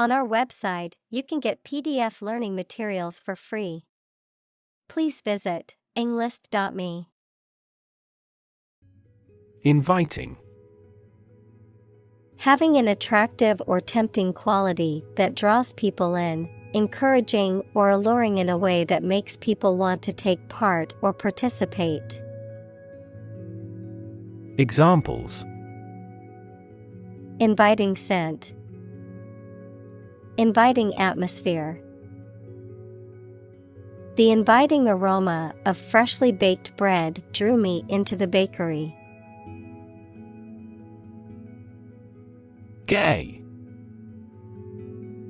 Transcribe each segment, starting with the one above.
On our website, you can get PDF learning materials for free. Please visit englist.me. Inviting. Having an attractive or tempting quality that draws people in, encouraging or alluring in a way that makes people want to take part or participate. Examples: Inviting scent. Inviting atmosphere. The inviting aroma of freshly baked bread drew me into the bakery. Gay.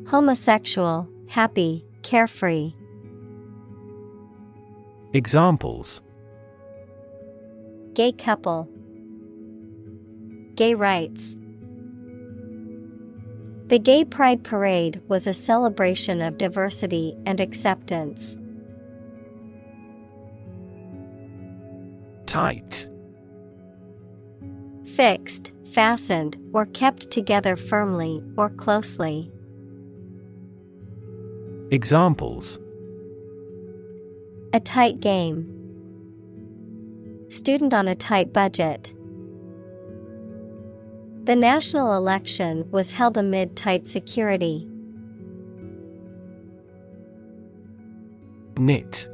Homosexual, happy, carefree. Examples: Gay couple. Gay rights. The Gay Pride Parade was a celebration of diversity and acceptance. Tight. Fixed, fastened, or kept together firmly or closely. Examples: A tight game. Student on a tight budget. The national election was held amid tight security. Knit.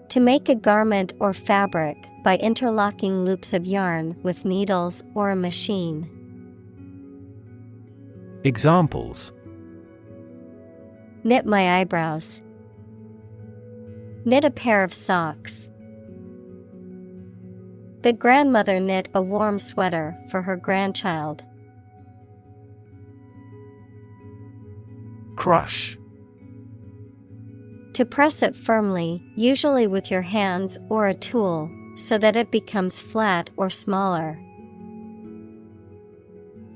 To make a garment or fabric by interlocking loops of yarn with needles or a machine. Examples: Knit my eyebrows. Knit a pair of socks. The grandmother knit a warm sweater for her grandchild. Crush. To press it firmly, usually with your hands or a tool, so that it becomes flat or smaller.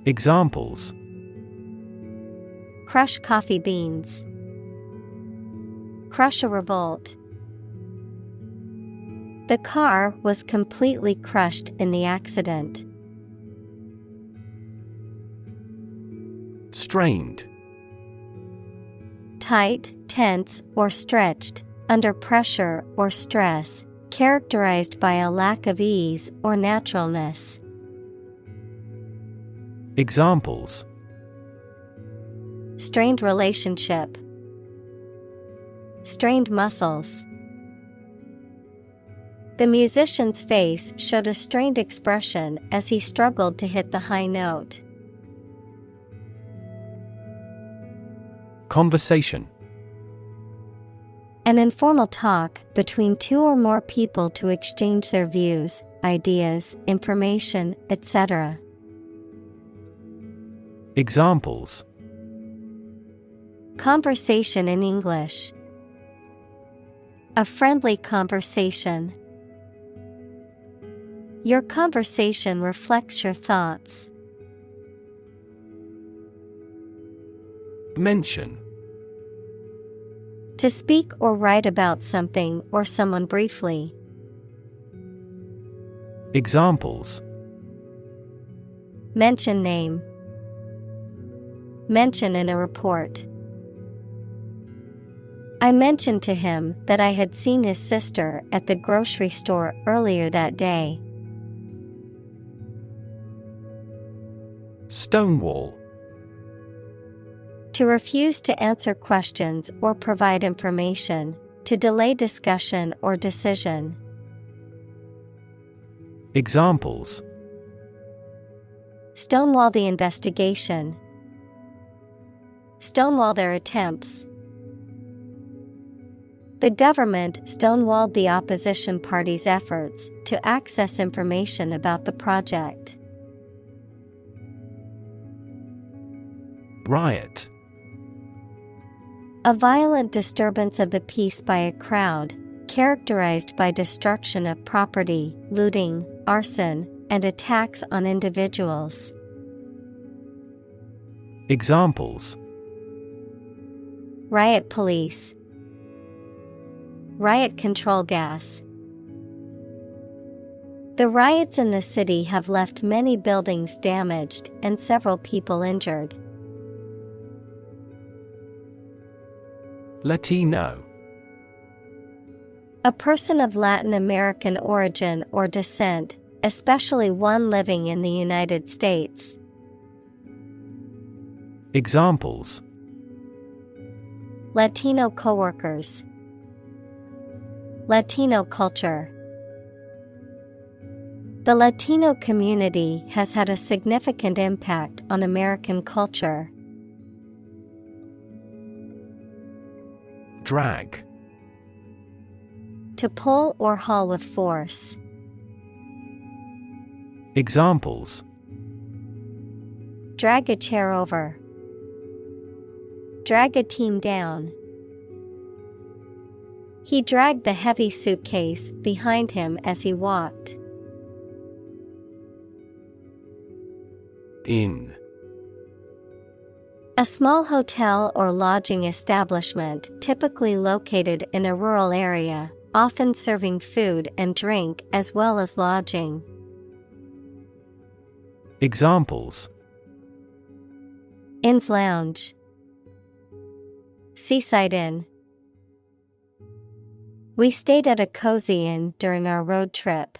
Examples: Crush coffee beans. Crush a revolt. The car was completely crushed in the accident. Strained. Tight, tense, or stretched, under pressure or stress, characterized by a lack of ease or naturalness. Examples: Strained relationship. Strained muscles. The musician's face showed a strained expression as he struggled to hit the high note. Conversation. An informal talk between two or more people to exchange their views, ideas, information, etc. Examples: Conversation in English. A friendly conversation. Your conversation reflects your thoughts. Mention. To speak or write about something or someone briefly. Examples: Mention name. Mention in a report. I mentioned to him that I had seen his sister at the grocery store earlier that day. Stonewall. To refuse to answer questions or provide information, to delay discussion or decision. Examples: Stonewall the investigation. Stonewall their attempts. The government stonewalled the opposition party's efforts to access information about the project. Riot. A violent disturbance of the peace by a crowd, characterized by destruction of property, looting, arson, and attacks on individuals. Examples: Riot police. Riot control gas. The riots in the city have left many buildings damaged and several people injured. Latino. A person of Latin American origin or descent, especially one living in the United States. Examples: Latino coworkers. Latino culture. The Latino community has had a significant impact on American culture. Drag. To pull or haul with force. Examples: Drag a chair over. Drag a team down. He dragged the heavy suitcase behind him as he walked. Inn. A small hotel or lodging establishment typically located in a rural area, often serving food and drink as well as lodging. Examples: Inn's lounge. Seaside inn. We stayed at a cozy inn during our road trip.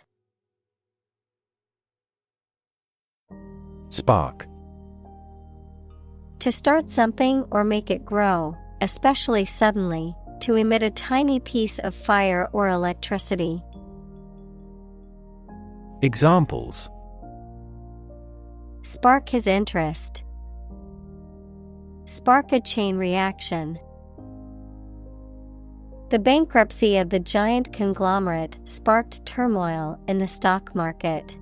Spark. To start something or make it grow, especially suddenly, to emit a tiny piece of fire or electricity. Examples: Spark his interest. Spark a chain reaction. The bankruptcy of the giant conglomerate sparked turmoil in the stock market.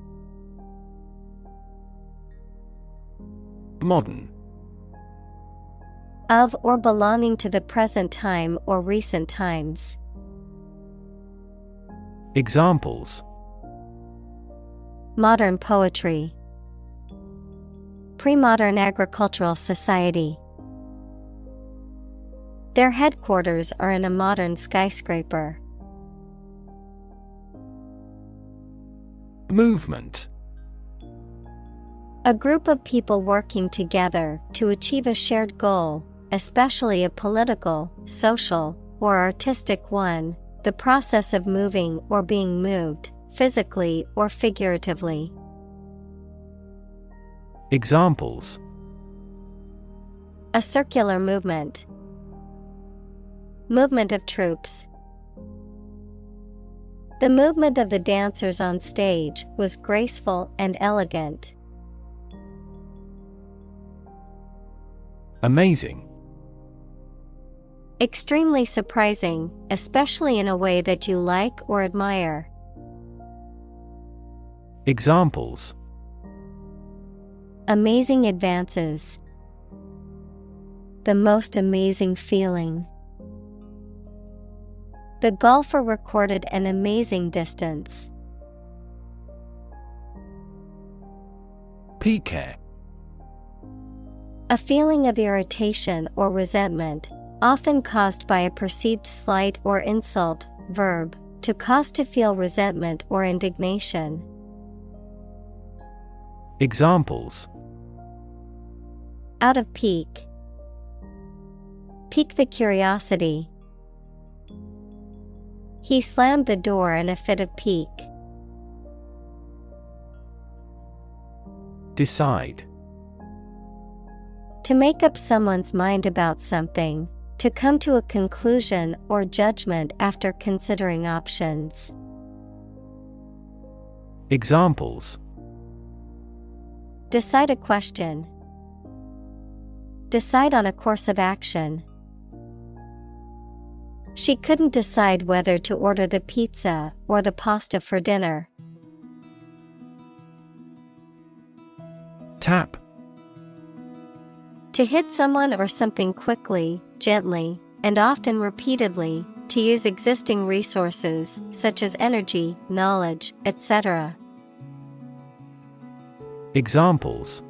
Modern. Of or belonging to the present time or recent times. Examples: Modern poetry. Pre-modern agricultural society. Their headquarters are in a modern skyscraper. Movement. A group of people working together to achieve a shared goal, especially a political, social, or artistic one, the process of moving or being moved, physically or figuratively. Examples: A circular movement. Movement of troops. The movement of the dancers on stage was graceful and elegant. Amazing. Extremely surprising, especially in a way that you like or admire. Examples: Amazing advances. The most amazing feeling. The golfer recorded an amazing distance. Pique. A feeling of irritation or resentment, often caused by a perceived slight or insult. Verb, to cause to feel resentment or indignation. Examples: Out of pique. Pique the curiosity. He slammed the door in a fit of pique. Decide. To make up someone's mind about something, to come to a conclusion or judgment after considering options. Examples: Decide a question. Decide on a course of action. She couldn't decide whether to order the pizza or the pasta for dinner. Tap. To hit someone or something quickly, gently, and often repeatedly, to use existing resources such as energy, knowledge, etc. Examples: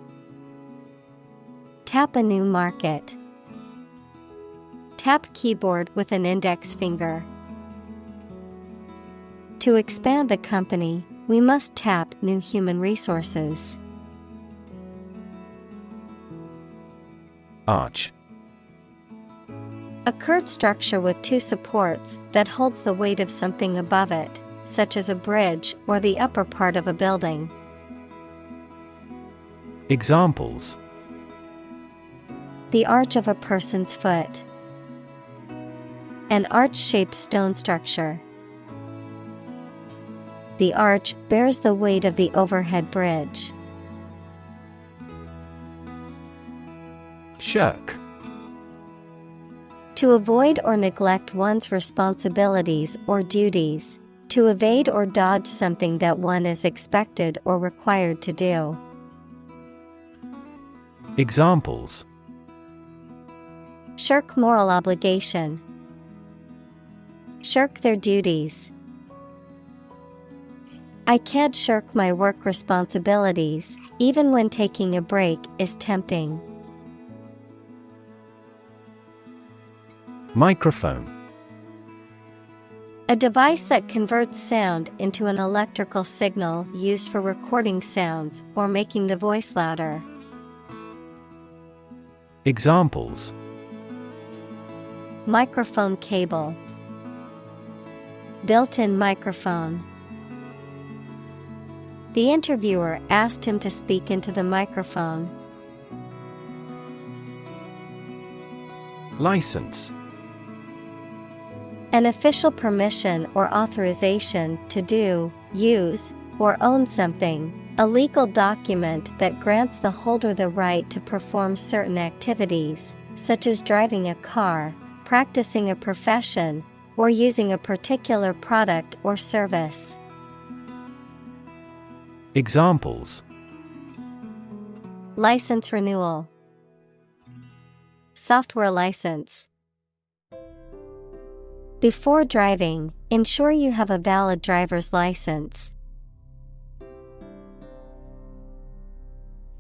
Tap a new market. Tap keyboard with an index finger. To expand the company, we must tap new human resources. Arch. A curved structure with two supports that holds the weight of something above it, such as a bridge or the upper part of a building. Examples: The arch of a person's foot. An arch-shaped stone structure. The arch bears the weight of the overhead bridge. Shirk. To avoid or neglect one's responsibilities or duties. To evade or dodge something that one is expected or required to do. Examples: Shirk moral obligation. Shirk their duties. I can't shirk my work responsibilities, even when taking a break is tempting. Microphone. A device that converts sound into an electrical signal used for recording sounds or making the voice louder. Examples: Microphone cable. Built-in microphone. The interviewer asked him to speak into the microphone. License. An official permission or authorization to do, use, or own something, a legal document that grants the holder the right to perform certain activities, such as driving a car, practicing a profession, or using a particular product or service. Examples: License renewal. Software license. Before driving, ensure you have a valid driver's license.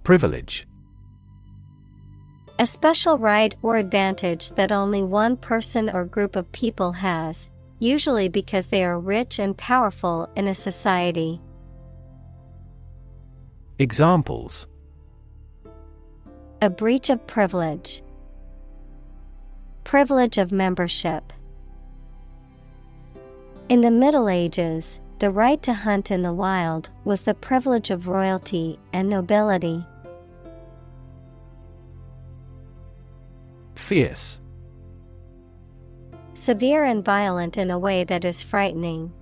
Privilege. A special right or advantage that only one person or group of people has, usually because they are rich and powerful in a society. Examples: A breach of privilege. Privilege of membership. In the Middle Ages, the right to hunt in the wild was the privilege of royalty and nobility. Fierce. Severe and violent in a way that is frightening.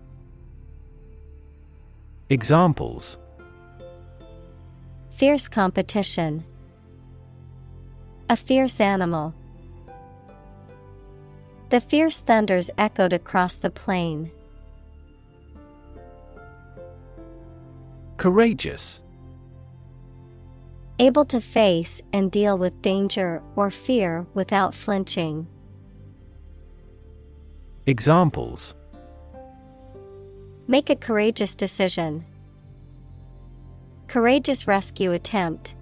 Examples: Fierce competition. A fierce animal. The fierce thunders echoed across the plain. Courageous. Able to face and deal with danger or fear without flinching. Examples: Make a courageous decision. Courageous rescue attempt.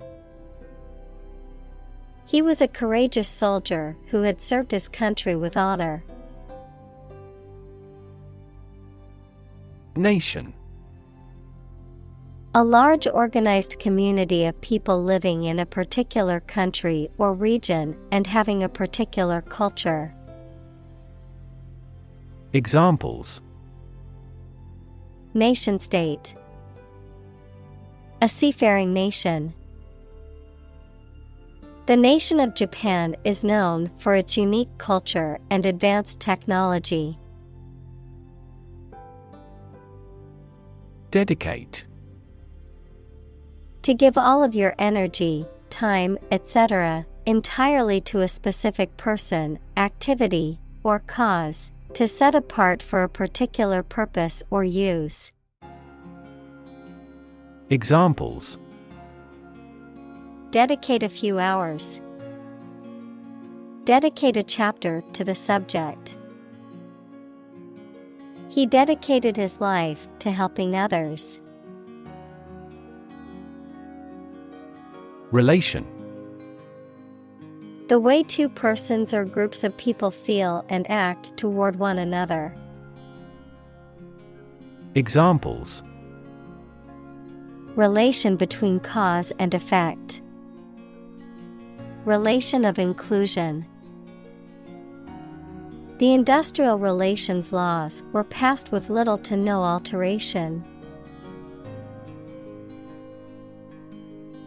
He was a courageous soldier who had served his country with honor. Nation. A large organized community of people living in a particular country or region and having a particular culture. Examples: Nation-state. A seafaring nation. The nation of Japan is known for its unique culture and advanced technology. Dedicate. To give all of your energy, time, etc., entirely to a specific person, activity, or cause, to set apart for a particular purpose or use. Examples: Dedicate a few hours. Dedicate a chapter to the subject. He dedicated his life to helping others. Relation. The way two persons or groups of people feel and act toward one another. Examples: Relation between cause and effect. Relation of inclusion. The industrial relations laws were passed with little to no alteration.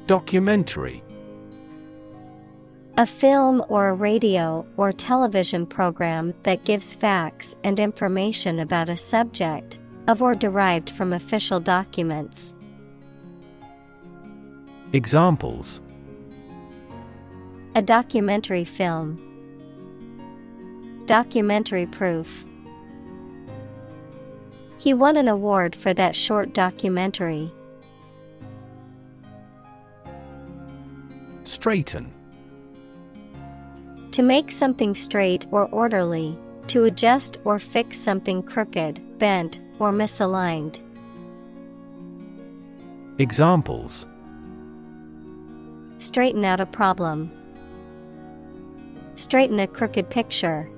Documentary. A film or a radio or television program that gives facts and information about a subject, of or derived from official documents. Examples: A documentary film. Documentary proof. He won an award for that short documentary. Straighten. To make something straight or orderly, to adjust or fix something crooked, bent, or misaligned. Examples: Straighten out a problem. Straighten a crooked picture.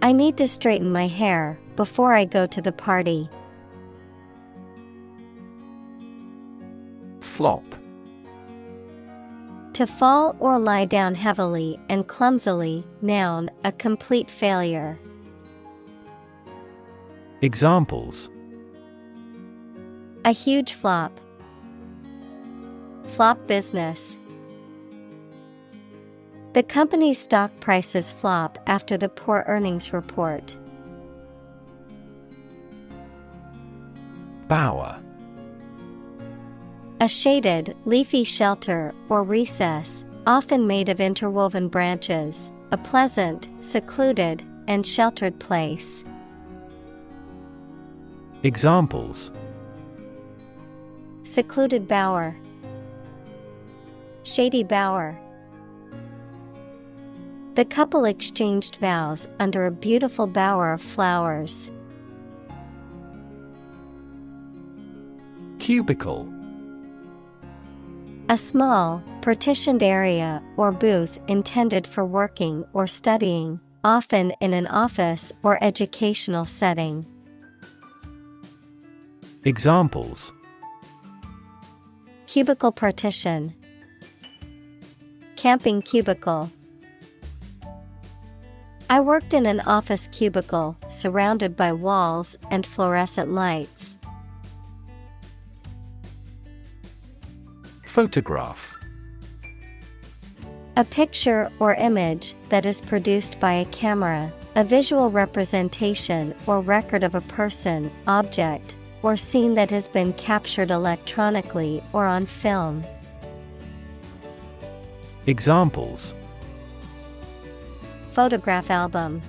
I need to straighten my hair before I go to the party. Flop. To fall or lie down heavily and clumsily, noun, a complete failure. Examples: A huge flop. Flop business. The company's stock prices flop after the poor earnings report. Bower. A shaded, leafy shelter or recess, often made of interwoven branches, a pleasant, secluded, and sheltered place. Examples: Secluded bower. Shady bower. The couple exchanged vows under a beautiful bower of flowers. Cubicle. A small, partitioned area or booth intended for working or studying, often in an office or educational setting. Examples: Cubicle partition. Camping cubicle. I worked in an office cubicle surrounded by walls and fluorescent lights. Photograph. A picture or image that is produced by a camera, a visual representation or record of a person, object, or scene that has been captured electronically or on film. Examples: Photograph album.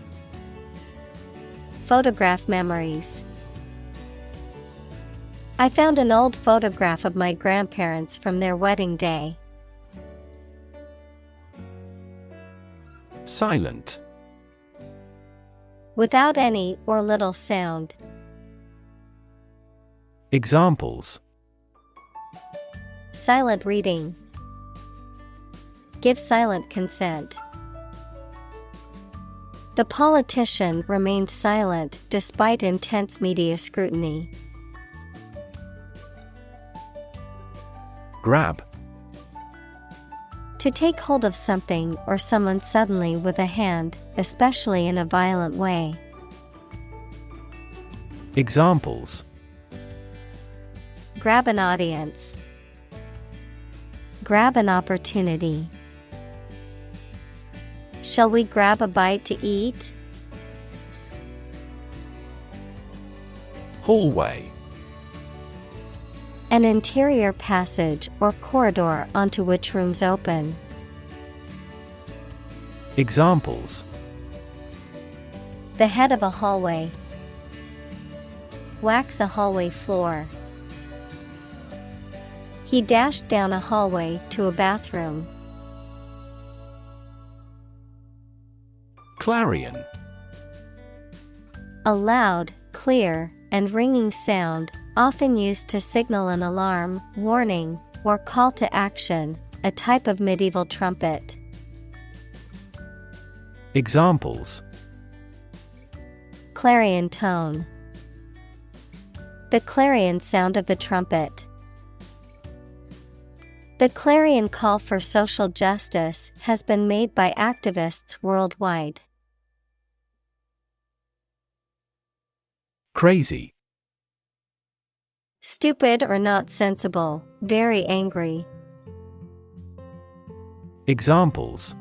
Photograph memories. I found an old photograph of my grandparents from their wedding day. Silent. Without any or little sound. Examples: Silent reading. Give silent consent. The politician remained silent despite intense media scrutiny. Grab. To take hold of something or someone suddenly with a hand, especially in a violent way. Examples: Grab an audience. Grab an opportunity. Shall we grab a bite to eat? Hallway. An interior passage or corridor onto which rooms open. Examples: The head of a hallway. Wax a hallway floor. He dashed down a hallway to a bathroom. Clarion. A loud, clear, and ringing sound, often used to signal an alarm, warning, or call to action, a type of medieval trumpet. Examples: Clarion tone. The clarion sound of the trumpet. The clarion call for social justice has been made by activists worldwide. Crazy. Stupid or not sensible, very angry. Examples: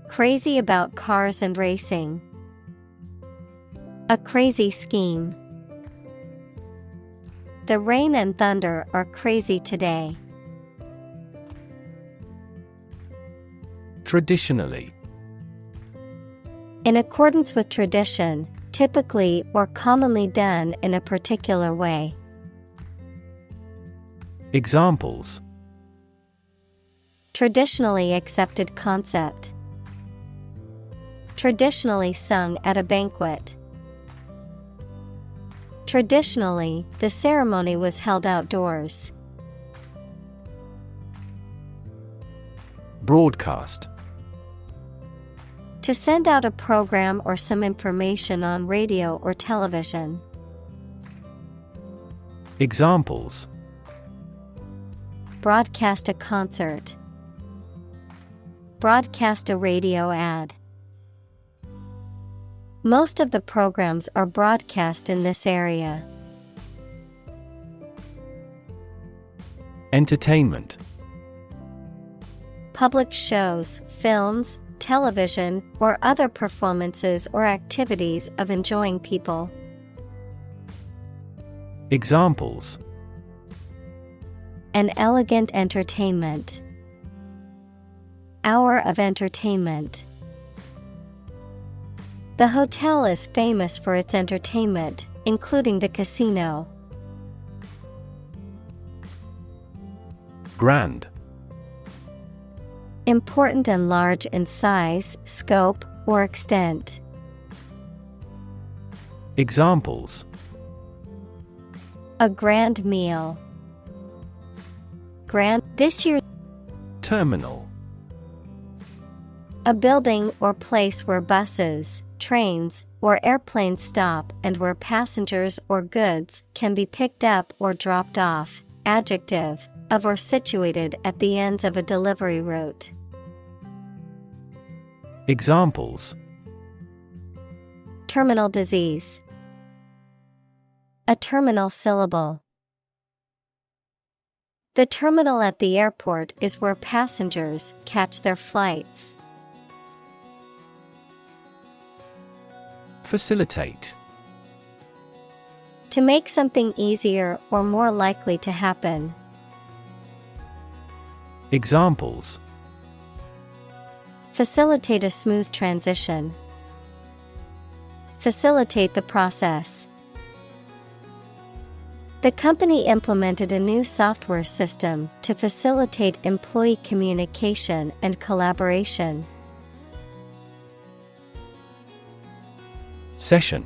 Crazy about cars and racing. A crazy scheme. The rain and thunder are crazy today. Traditionally. In accordance with tradition, typically or commonly done in a particular way. Examples: Traditionally accepted concept. Traditionally sung at a banquet. Traditionally, the ceremony was held outdoors. Broadcast. To send out a program or some information on radio or television. Examples: Broadcast a concert. Broadcast a radio ad. Most of the programs are broadcast in this area. Entertainment. Public shows, films, television, or other performances or activities of enjoying people. Examples: An elegant entertainment. Hour of entertainment. The hotel is famous for its entertainment, including the casino. Grand. Important and large in size, scope, or extent. Examples: A grand meal. Grand this year. Terminal. A building or place where buses, trains, or airplanes stop and where passengers or goods can be picked up or dropped off. Adjective, of or situated at the ends of a delivery route. Examples: Terminal disease. A terminal syllable. The terminal at the airport is where passengers catch their flights. Facilitate. To make something easier or more likely to happen. Examples: Facilitate a smooth transition. Facilitate the process. The company implemented a new software system to facilitate employee communication and collaboration. Session.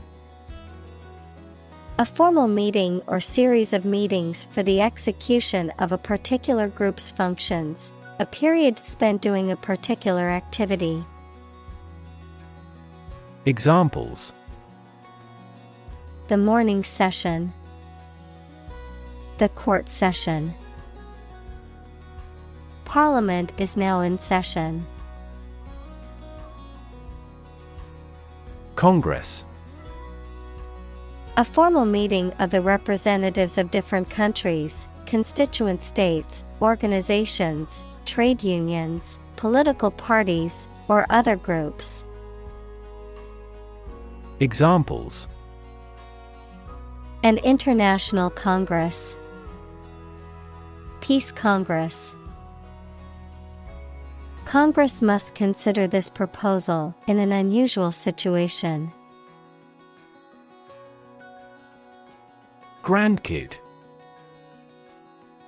A formal meeting or series of meetings for the execution of a particular group's functions, a period spent doing a particular activity. Examples: The morning session. The court session. Parliament is now in session. Congress. A formal meeting of the representatives of different countries, constituent states, organizations, trade unions, political parties, or other groups. Examples: An international congress. Peace Congress. Congress must consider this proposal in an unusual situation. Grandkid.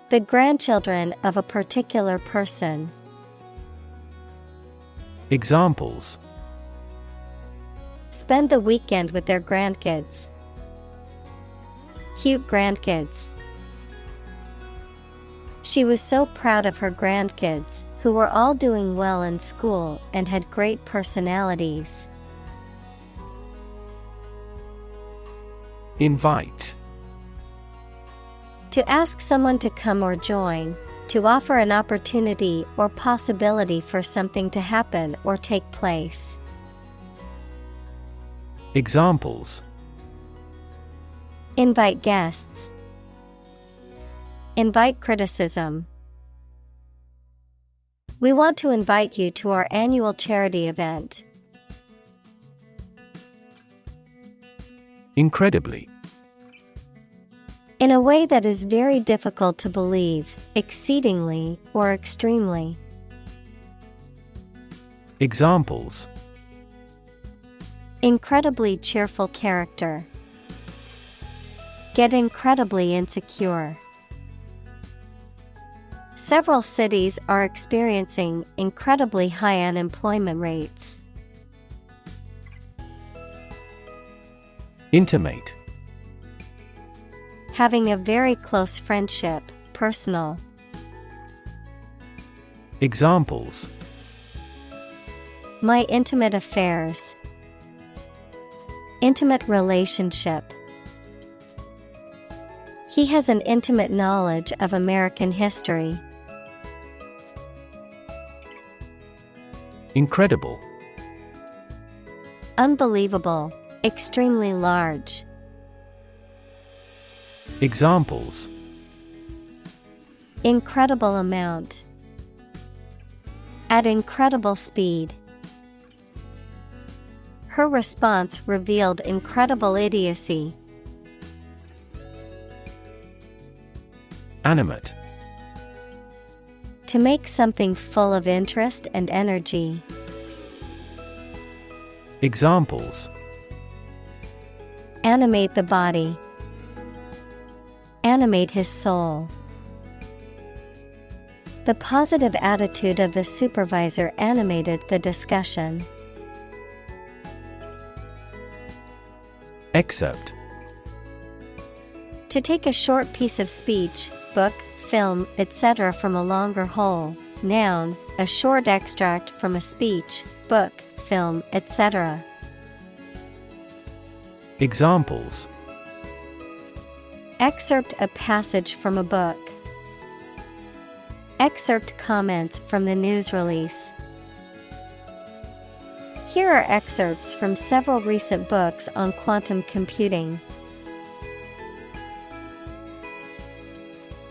The grandchildren of a particular person. Examples: Spend the weekend with their grandkids. Cute grandkids. She was so proud of her grandkids, who were all doing well in school and had great personalities. Invite. To ask someone to come or join, to offer an opportunity or possibility for something to happen or take place. Examples: Invite guests. Invite criticism. We want to invite you to our annual charity event. Incredibly. In a way that is very difficult to believe, exceedingly, or extremely. Examples: Incredibly cheerful character. Get incredibly insecure. Several cities are experiencing incredibly high unemployment rates. Intimate. Having a very close friendship, personal. Examples: My intimate affairs. Intimate relationship. He has an intimate knowledge of American history. Incredible. Unbelievable, extremely large. Examples: Incredible amount. At incredible speed. Her response revealed incredible idiocy. Animate. To make something full of interest and energy. Examples: Animate the body. Animate his soul. The positive attitude of the supervisor animated the discussion. Excerpt. To take a short piece of speech, book, film, etc. from a longer whole. Noun, a short extract from a speech, book, film, etc. Examples: Excerpt a passage from a book. Excerpt comments from the news release. Here are excerpts from several recent books on quantum computing.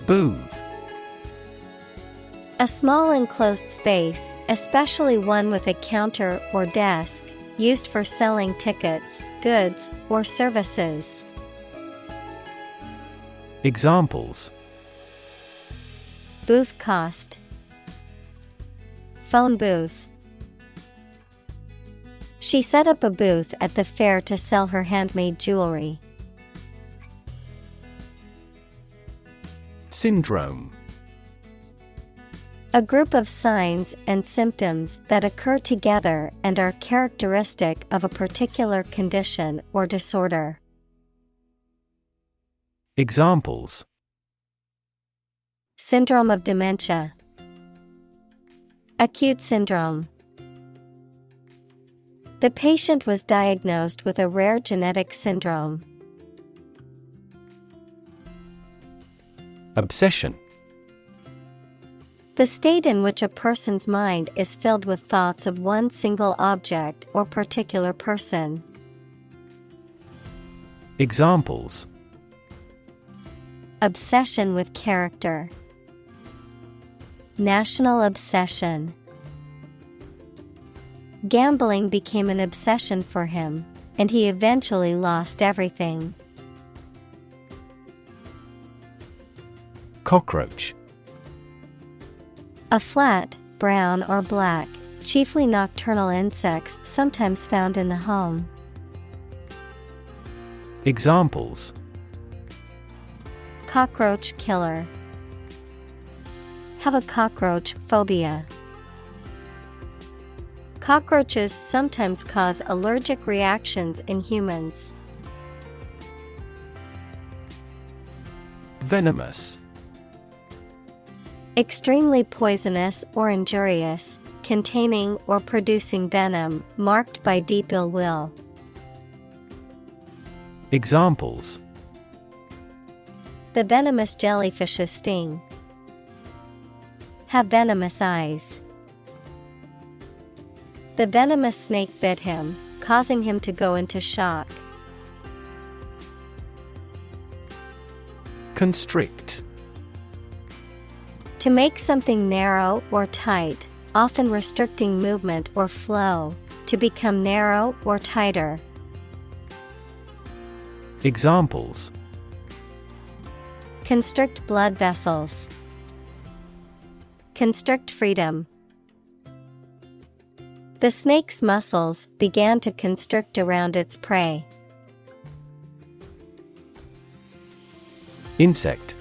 Booth. A small enclosed space, especially one with a counter or desk, used for selling tickets, goods, or services. Examples: Booth cost. Phone booth. She set up a booth at the fair to sell her handmade jewelry. Syndrome. A group of signs and symptoms that occur together and are characteristic of a particular condition or disorder. Examples: Syndrome of dementia. Acute syndrome. The patient was diagnosed with a rare genetic syndrome. Obsession. The state in which a person's mind is filled with thoughts of one single object or particular person. Examples: Obsession with character. National obsession. Gambling became an obsession for him, and he eventually lost everything. Cockroach. A flat, brown or black, chiefly nocturnal insects sometimes found in the home. Examples: Cockroach killer. Have a cockroach phobia. Cockroaches sometimes cause allergic reactions in humans. Venomous. Extremely poisonous or injurious, containing or producing venom, marked by deep ill will. Examples: The venomous jellyfish's sting. Have venomous eyes. The venomous snake bit him, causing him to go into shock. Constrict. To make something narrow or tight, often restricting movement or flow, to become narrow or tighter. Examples: Constrict blood vessels. Constrict freedom. The snake's muscles began to constrict around its prey. Insect.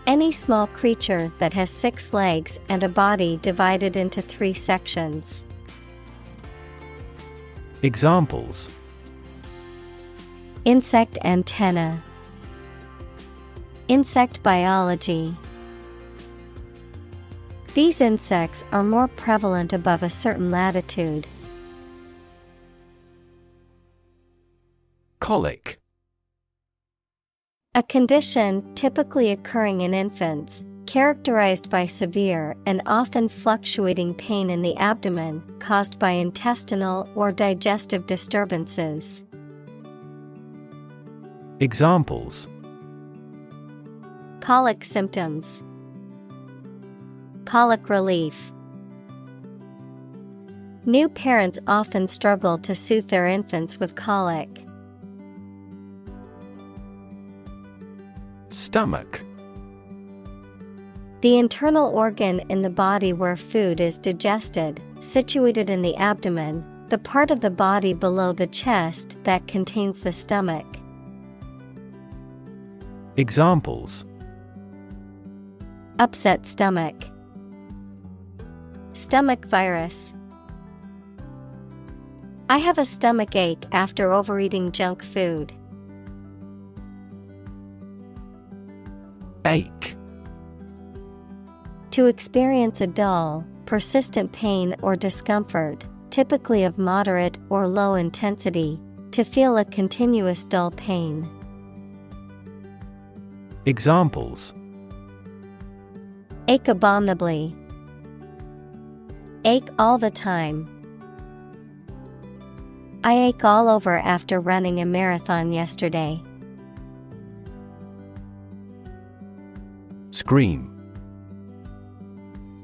Any small creature that has 6 legs and a body divided into 3 sections. Examples: Insect antenna. Insect biology. These insects are more prevalent above a certain latitude. Colic. A condition typically occurring in infants, characterized by severe and often fluctuating pain in the abdomen caused by intestinal or digestive disturbances. Examples: Colic symptoms. Colic relief. New parents often struggle to soothe their infants with colic. Stomach. The internal organ in the body where food is digested, situated in the abdomen, the part of the body below the chest that contains the stomach. Examples: Upset stomach. Stomach virus. I have a stomach ache after overeating junk food. Ache. To experience a dull, persistent pain or discomfort, typically of moderate or low intensity, to feel a continuous dull pain. Examples: Ache abominably. Ache all the time. I ache all over after running a marathon yesterday. Scream.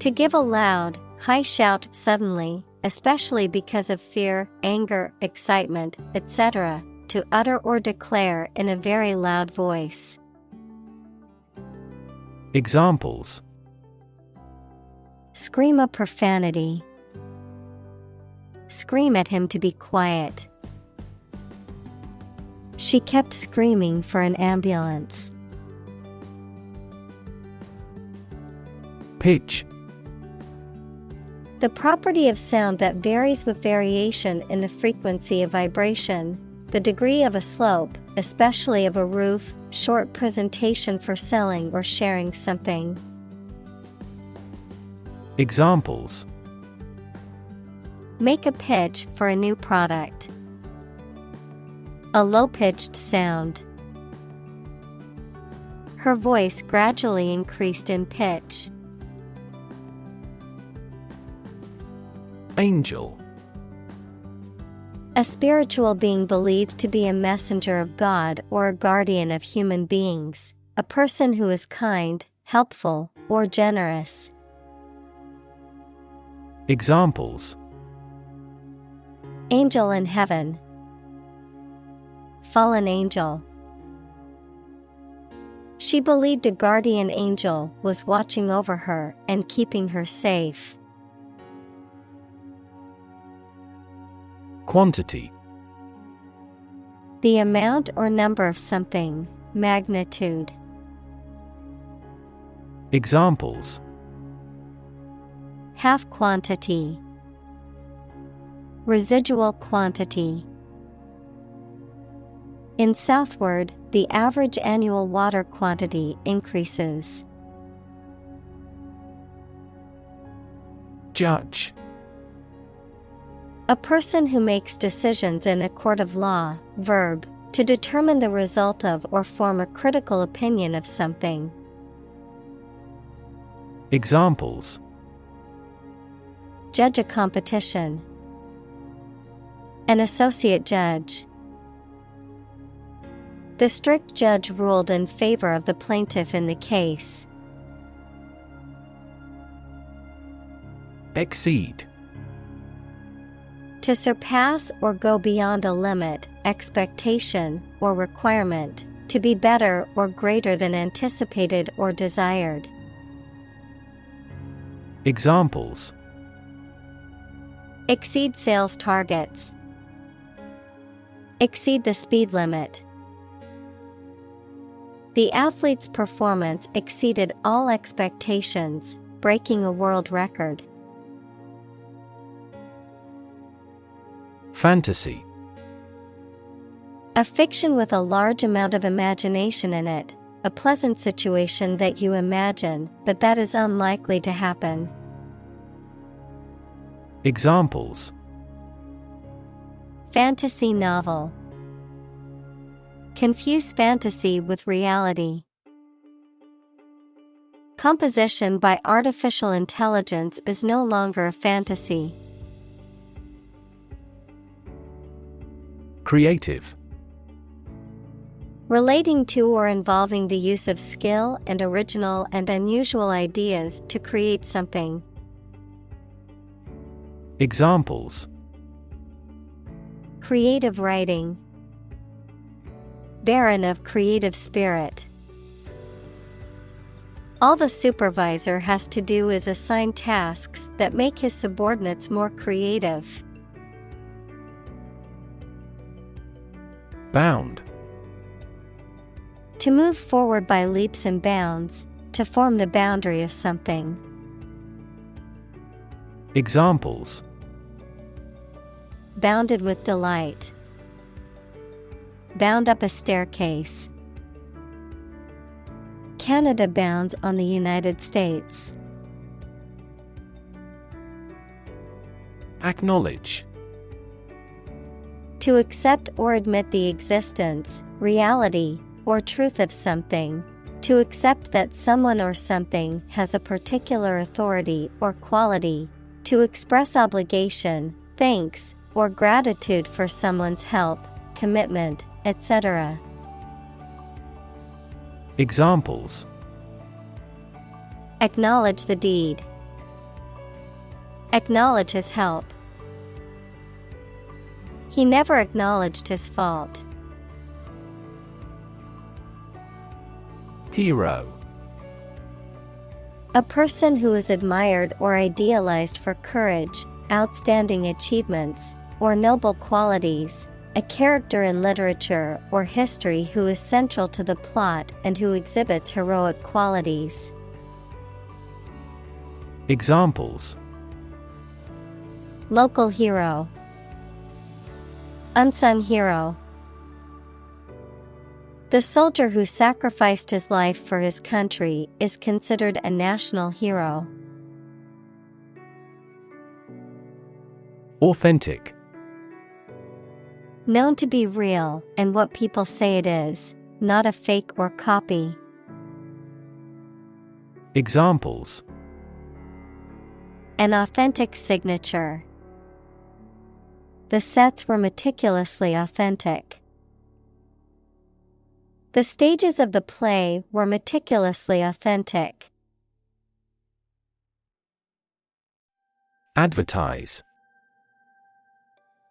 To give a loud, high shout suddenly, especially because of fear, anger, excitement, etc., to utter or declare in a very loud voice. Examples: Scream a profanity. Scream at him to be quiet. She kept screaming for an ambulance. Pitch. The property of sound that varies with variation in the frequency of vibration, the degree of a slope, especially of a roof, short presentation for selling or sharing something. Examples: Make a pitch for a new product. A low-pitched sound. Her voice gradually increased in pitch. Angel. A spiritual being believed to be a messenger of God or a guardian of human beings, a person who is kind, helpful, or generous. Examples: Angel in heaven. Fallen angel. She believed a guardian angel was watching over her and keeping her safe. Quantity. The amount or number of something, magnitude. Examples: Half quantity. Residual quantity. In southward, the average annual water quantity increases. Judge. A person who makes decisions in a court of law. Verb, to determine the result of or form a critical opinion of something. Examples: Judge a competition. An associate judge. The strict judge ruled in favor of the plaintiff in the case. Exceed. To surpass or go beyond a limit, expectation, or requirement, to be better or greater than anticipated or desired. Examples: exceed sales targets, exceed the speed limit. The athlete's performance exceeded all expectations, breaking a world record. Fantasy. A fiction with a large amount of imagination in it, a pleasant situation that you imagine, but that is unlikely to happen. Examples: fantasy novel. Confuse fantasy with reality. Composition by artificial intelligence is no longer a fantasy. Creative. Relating to or involving the use of skill and original and unusual ideas to create something. Examples: creative writing. Barren of creative spirit. All the supervisor has to do is assign tasks that make his subordinates more creative. Bound. To move forward by leaps and bounds, to form the boundary of something. Examples: bounded with delight. Bound up a staircase. Canada bounds on the United States. Acknowledge. To accept or admit the existence, reality, or truth of something. To accept that someone or something has a particular authority or quality. To express obligation, thanks, or gratitude for someone's help, commitment, etc. Examples: acknowledge the deed. Acknowledge his help. He never acknowledged his fault. Hero. A person who is admired or idealized for courage, outstanding achievements, or noble qualities. A character in literature or history who is central to the plot and who exhibits heroic qualities. Examples: local hero. Unsung hero. The soldier who sacrificed his life for his country is considered a national hero. Authentic. Known to be real and what people say it is, not a fake or copy. Examples: an authentic signature. The sets were meticulously authentic. The stages of the play were meticulously authentic. Advertise.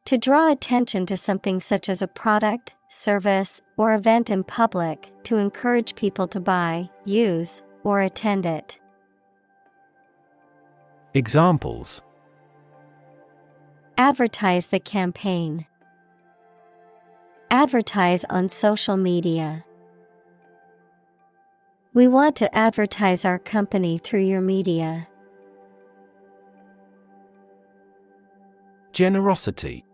To draw attention to something such as a product, service, or event in public, to encourage people to buy, use, or attend it. Examples: advertise the campaign. Advertise on social media. We want to advertise our company through your media. Generosity.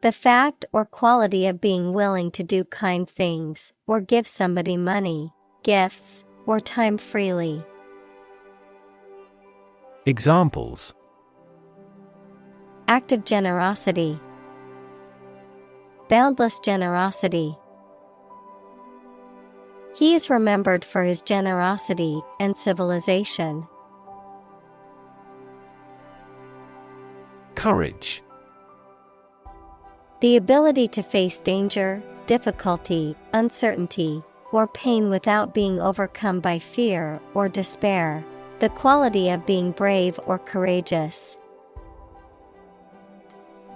The fact or quality of being willing to do kind things, or give somebody money, gifts, or time freely. Examples: act of generosity. Boundless generosity. He is remembered for his generosity and civilization. Courage. The ability to face danger, difficulty, uncertainty, or pain without being overcome by fear or despair. The quality of being brave or courageous.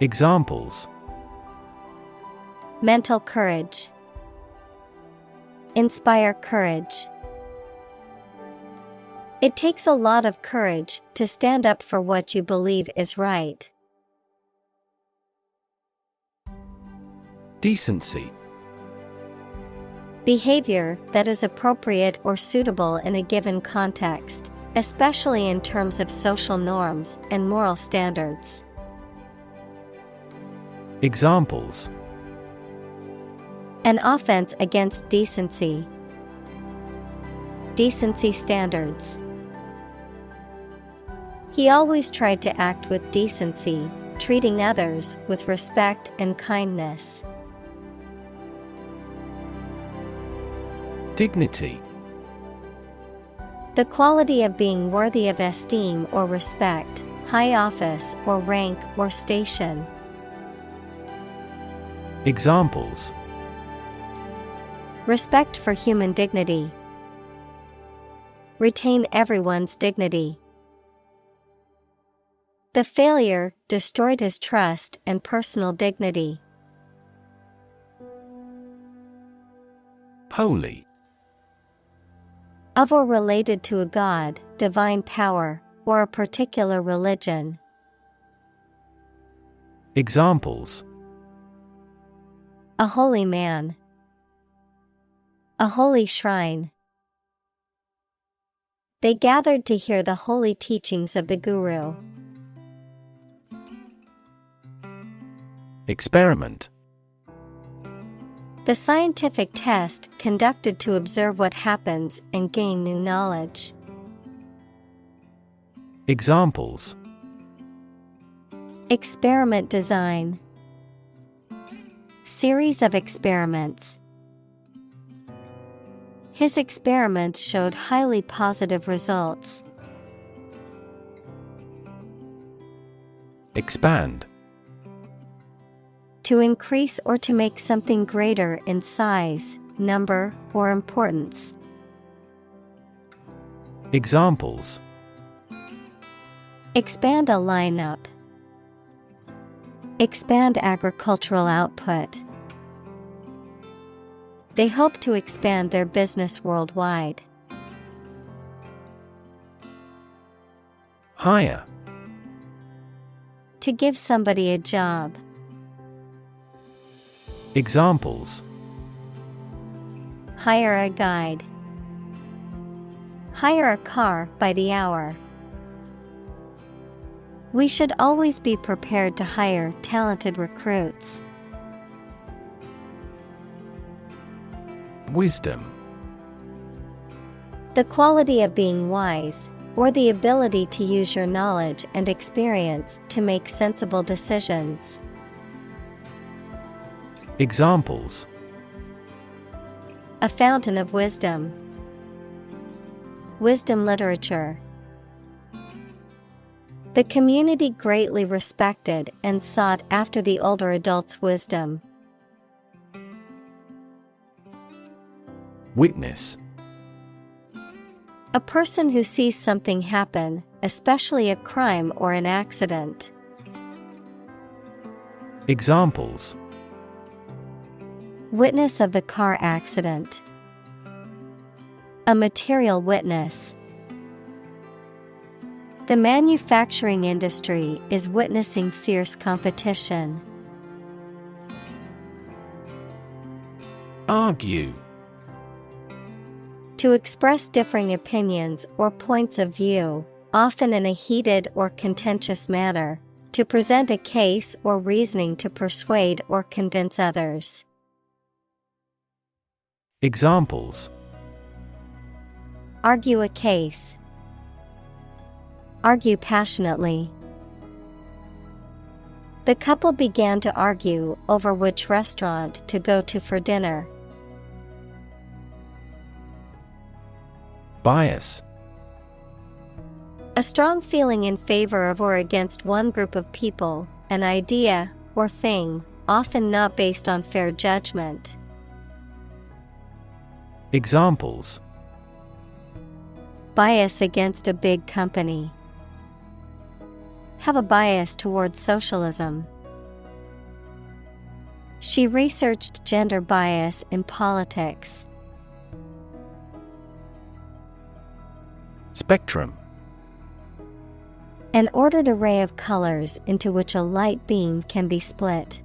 Examples: Mental courage. Inspire courage. It takes a lot of courage to stand up for what you believe is right. Decency. Behavior that is appropriate or suitable in a given context, especially in terms of social norms and moral standards. Examples: an offense against decency. Decency standards. He always tried to act with decency, treating others with respect and kindness. Dignity. The quality of being worthy of esteem or respect, high office or rank or station. Examples: respect for human dignity. Retain everyone's dignity. The failure destroyed his trust and personal dignity. Holy. Of or related to a god, divine power, or a particular religion. Examples: a holy man. A holy shrine. They gathered to hear the holy teachings of the Guru. Experiment. The scientific test conducted to observe what happens and gain new knowledge. Examples: experiment design. Series of experiments. His experiments showed highly positive results. Expand. To increase or to make something greater in size, number, or importance. Examples: expand a lineup. Expand agricultural output. They hope to expand their business worldwide. Hire. To give somebody a job. Examples: hire a guide. Hire a car by the hour. We should always be prepared to hire talented recruits. Wisdom. The quality of being wise, or the ability to use your knowledge and experience to make sensible decisions. Examples: a fountain of wisdom. Wisdom literature. The community greatly respected and sought after the older adults' wisdom. Witness. A person who sees something happen, especially a crime or an accident. Examples: witness of the car accident. A material witness. The manufacturing industry is witnessing fierce competition. Argue. To express differing opinions or points of view, often in a heated or contentious manner, to present a case or reasoning to persuade or convince others. Examples: argue a case. Argue passionately. The couple began to argue over which restaurant to go to for dinner. Bias. A strong feeling in favor of or against one group of people, an idea, or thing, often not based on fair judgment. Examples: bias against a big company. Have a bias towards socialism. She researched gender bias in politics. Spectrum: An ordered array of colors into which a light beam can be split.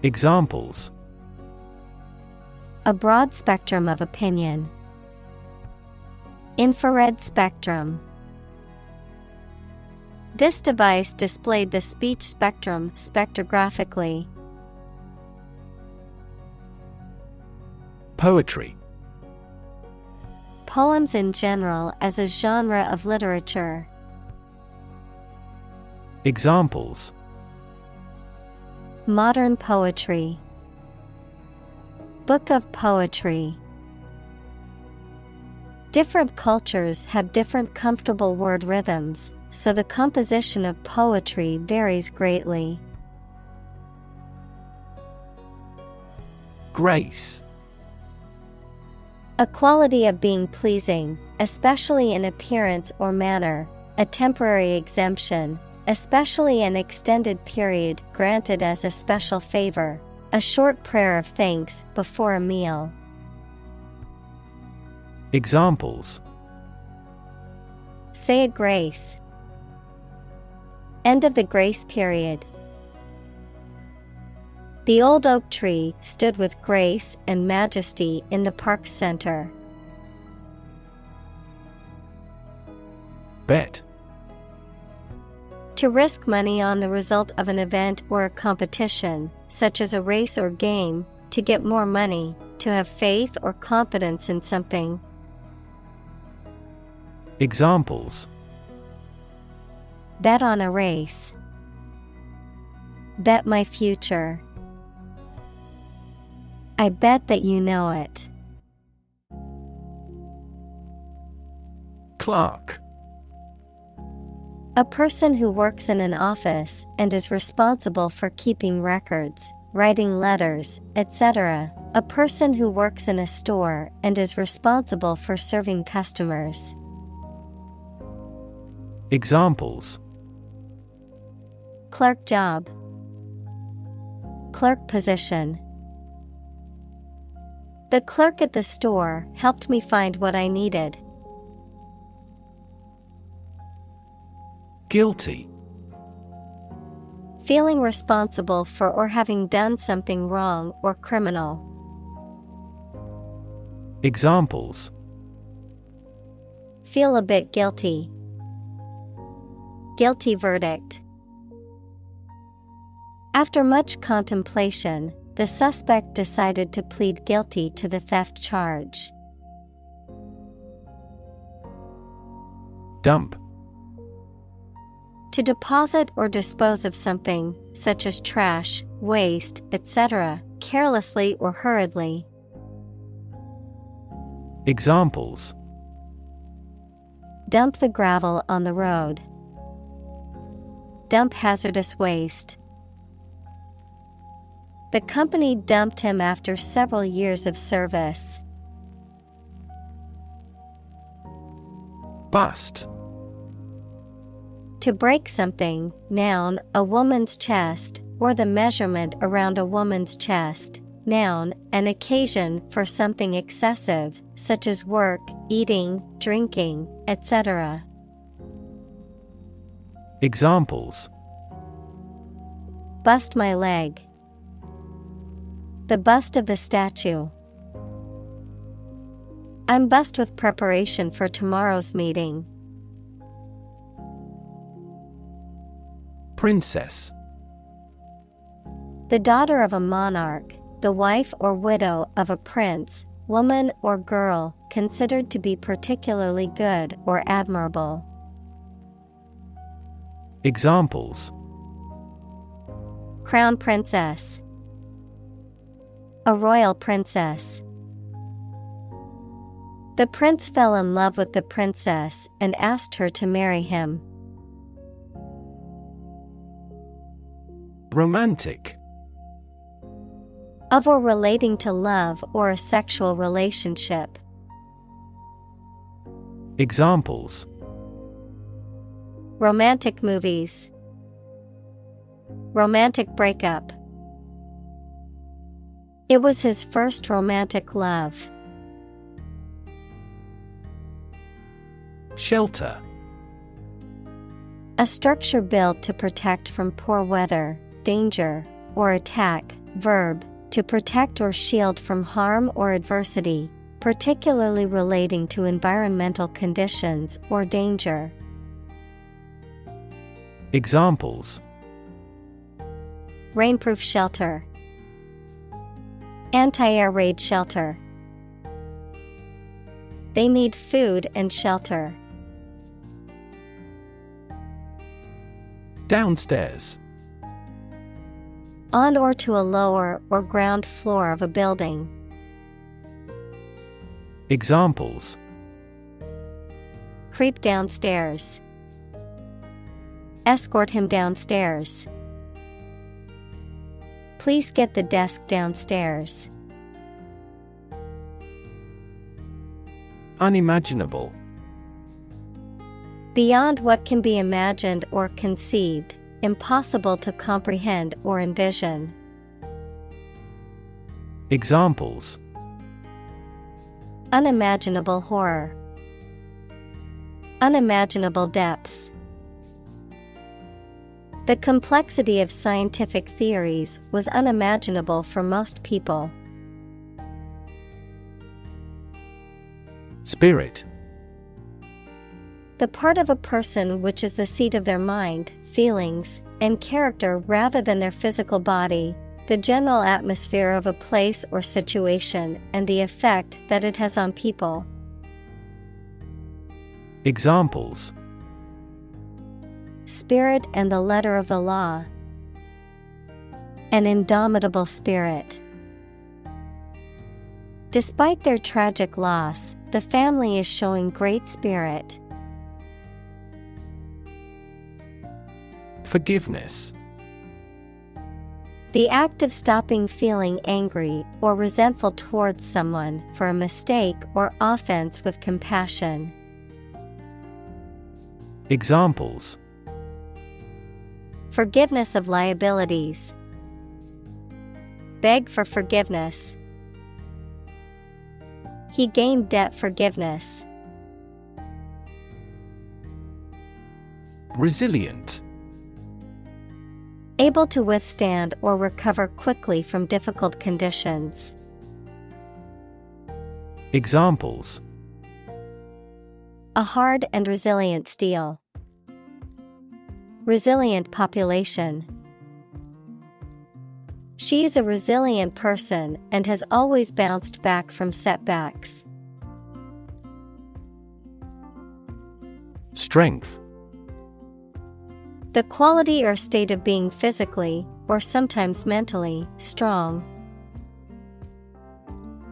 Examples: A broad spectrum of opinion. Infrared spectrum. This device displayed the speech spectrum spectrographically. Poetry: Poems in general as a genre of literature. Examples: Modern poetry. Book of poetry. Different cultures have different comfortable word rhythms, so the composition of poetry varies greatly. Grace: A quality of being pleasing, especially in appearance or manner, a temporary exemption, especially an extended period granted as a special favor, a short prayer of thanks before a meal. Examples: Say a grace. End of the grace period. The old oak tree stood with grace and majesty in the park's center. Bet: To risk money on the result of an event or a competition, such as a race or game, to get more money, to have faith or confidence in something. Examples: Bet on a race. Bet my future. I bet that you know it. Clerk: A person who works in an office and is responsible for keeping records, writing letters, etc. A person who works in a store and is responsible for serving customers. Examples: Clerk job. Clerk position. The clerk at the store helped me find what I needed. Guilty: Feeling responsible for or having done something wrong or criminal. Examples: Feel a bit guilty. Guilty verdict. After much contemplation, the suspect decided to plead guilty to the theft charge. Dump: To deposit or dispose of something, such as trash, waste, etc., carelessly or hurriedly. Examples: Dump the gravel on the road. Dump hazardous waste. The company dumped him after several years of service. Bust: To break something, noun, a woman's chest, or the measurement around a woman's chest. Noun, an occasion for something excessive, such as work, eating, drinking, etc. Examples: Bust my leg. The bust of the statue. I'm bust with preparation for tomorrow's meeting. Princess: The daughter of a monarch, the wife or widow of a prince, woman or girl, considered to be particularly good or admirable. Examples: Crown princess. A royal princess. The prince fell in love with the princess and asked her to marry him. Romantic: Of or relating to love or a sexual relationship. Examples: Romantic movies. Romantic breakup. It was his first romantic love. Shelter. A structure built to protect from poor weather, danger, or attack. Verb, to protect or shield from harm or adversity, particularly relating to environmental conditions or danger. Examples: Rainproof shelter. Anti-air raid shelter. They need food and shelter. Downstairs. On or to a lower or ground floor of a building. Examples: Creep downstairs. Escort him downstairs. Please get the desk downstairs. Unimaginable. Beyond what can be imagined or conceived, impossible to comprehend or envision. Examples: Unimaginable horror. Unimaginable depths. The complexity of scientific theories was unimaginable for most people. Spirit. The part of a person which is the seat of their mind, feelings, and character rather than their physical body, the general atmosphere of a place or situation, and the effect that it has on people. Examples: Spirit and the letter of the law. An indomitable spirit. Despite their tragic loss, the family is showing great spirit. Forgiveness. The act of stopping feeling angry or resentful towards someone for a mistake or offense with compassion. Examples: Forgiveness of liabilities. Beg for forgiveness. He gained debt forgiveness. Resilient. Able to withstand or recover quickly from difficult conditions. Examples: A hard and resilient steel. Resilient population. She is a resilient person and has always bounced back from setbacks. Strength. The quality or state of being physically, or sometimes mentally, strong.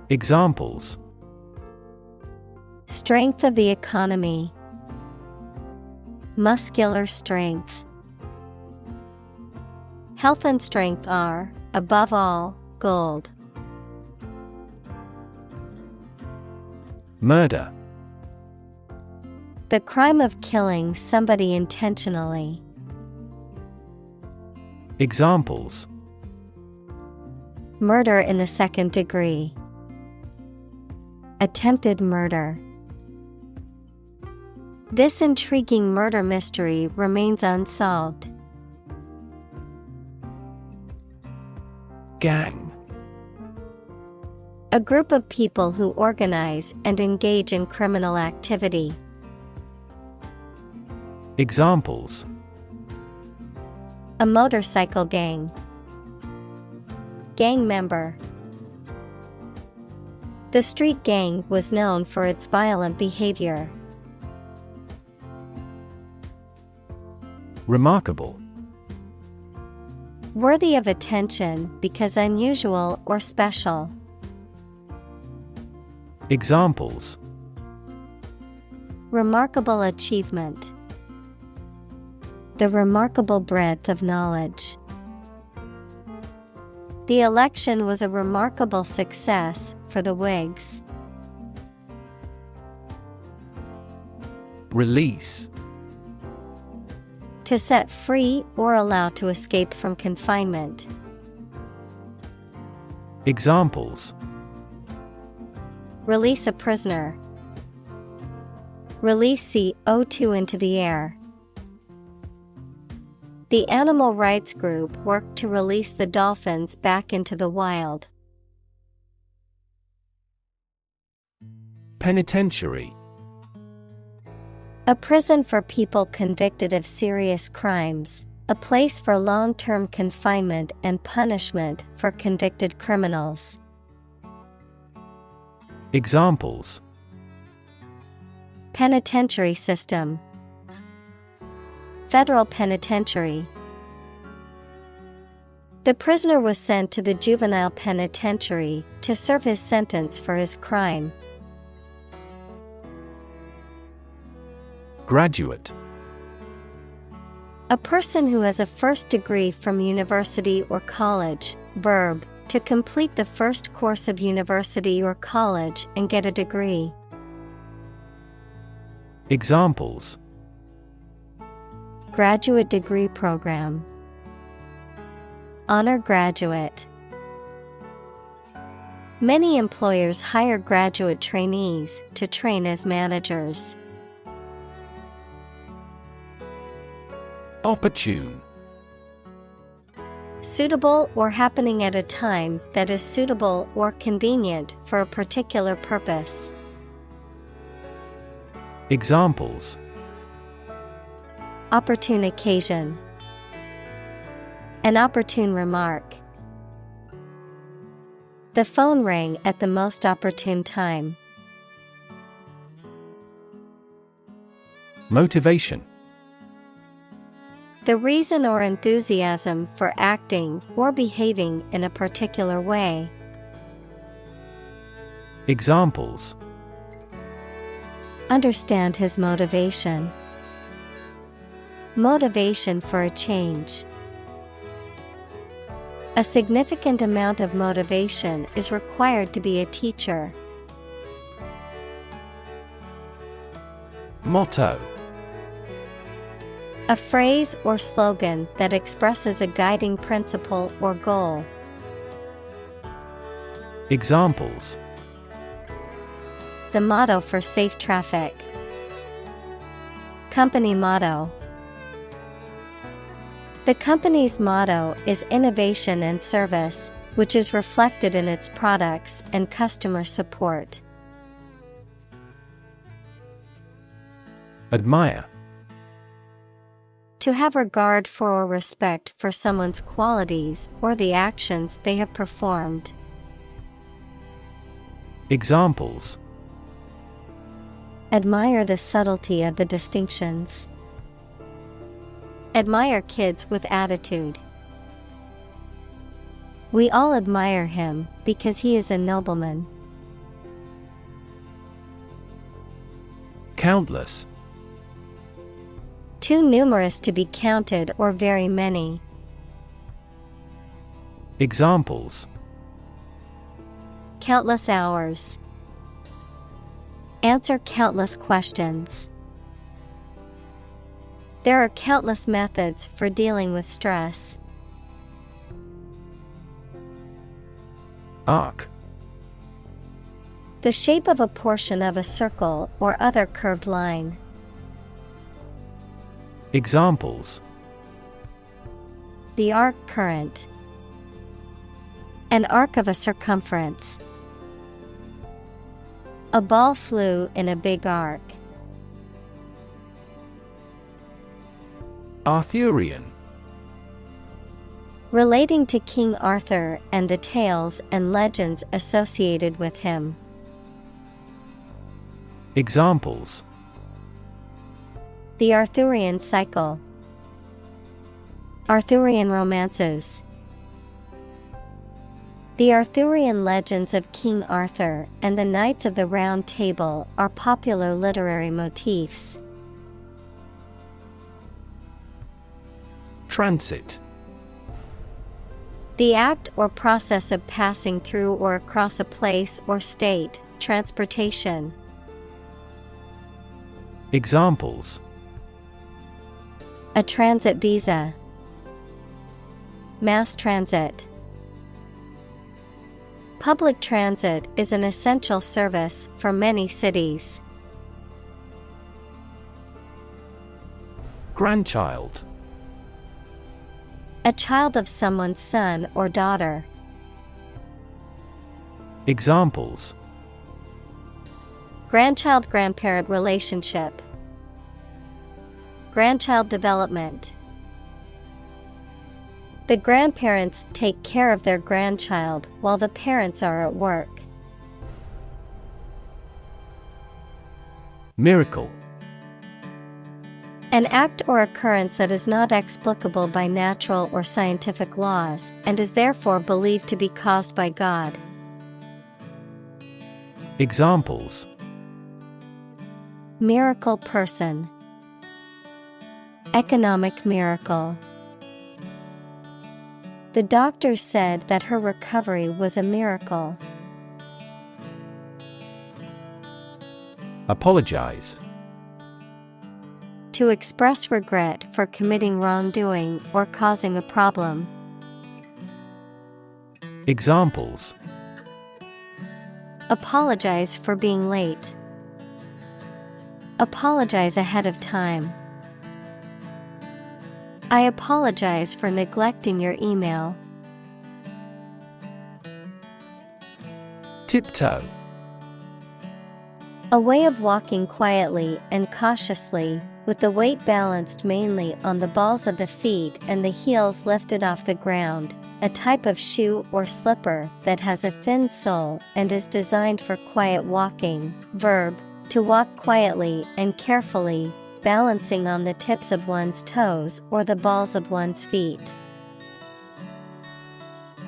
Examples: Strength of the economy. Muscular strength. Health and strength are, above all, gold. Murder. The crime of killing somebody intentionally. Examples: Murder in the second degree. Attempted murder. This intriguing murder mystery remains unsolved. Gang. A group of people who organize and engage in criminal activity. Examples: A motorcycle gang. Gang member. The street gang was known for its violent behavior. Remarkable. Worthy of attention because unusual or special. Examples: Remarkable achievement. The remarkable breadth of knowledge. The election was a remarkable success for the Whigs. Release. To set free or allow to escape from confinement. Examples: Release a prisoner. Release CO2 into the air. The animal rights group worked to release the dolphins back into the wild. Penitentiary. A prison for people convicted of serious crimes, a place for long-term confinement and punishment for convicted criminals. Examples: Penitentiary system. Federal penitentiary. The prisoner was sent to the juvenile penitentiary to serve his sentence for his crime. Graduate. A person who has a first degree from university or college. Verb, to complete the first course of university or college and get a degree. Examples: Graduate degree program. Honor graduate. Many employers hire graduate trainees to train as managers. Opportune. Suitable or happening at a time that is suitable or convenient for a particular purpose. Examples: Opportune occasion. An opportune remark. The phone rang at the most opportune time. Motivation. The reason or enthusiasm for acting or behaving in a particular way. Examples: Understand his motivation. Motivation for a change. A significant amount of motivation is required to be a teacher. Motto. A phrase or slogan that expresses a guiding principle or goal. Examples: The motto for safe traffic. Company motto. The company's motto is innovation and service, which is reflected in its products and customer support. Admire. To have regard for or respect for someone's qualities or the actions they have performed. Examples: Admire the subtlety of the distinctions. Admire kids with attitude. We all admire him because he is a nobleman. Countless. Too numerous to be counted or very many. Examples: Countless hours. Answer countless questions. There are countless methods for dealing with stress. Arc. The shape of a portion of a circle or other curved line. Examples: The arc current. An arc of a circumference. A ball flew in a big arc. Arthurian. Relating to King Arthur and the tales and legends associated with him. Examples: The Arthurian cycle. Arthurian romances. The Arthurian legends of King Arthur and the Knights of the Round Table are popular literary motifs. Transit. The act or process of passing through or across a place or state, transportation. Examples: A transit visa. Mass transit. Public transit is an essential service for many cities. Grandchild. A child of someone's son or daughter. Examples: Grandchild-grandparent relationship. Grandchild development. The grandparents take care of their grandchild while the parents are at work. Miracle. An act or occurrence that is not explicable by natural or scientific laws, and is therefore believed to be caused by God. Examples: Miracle person. Economic miracle. The doctors said that her recovery was a miracle. Apologize. To express regret for committing wrongdoing or causing a problem. Examples: Apologize for being late. Apologize ahead of time. I apologize for neglecting your email. Tiptoe. A way of walking quietly and cautiously, with the weight balanced mainly on the balls of the feet and the heels lifted off the ground, a type of shoe or slipper that has a thin sole and is designed for quiet walking. Verb, to walk quietly and carefully, balancing on the tips of one's toes or the balls of one's feet.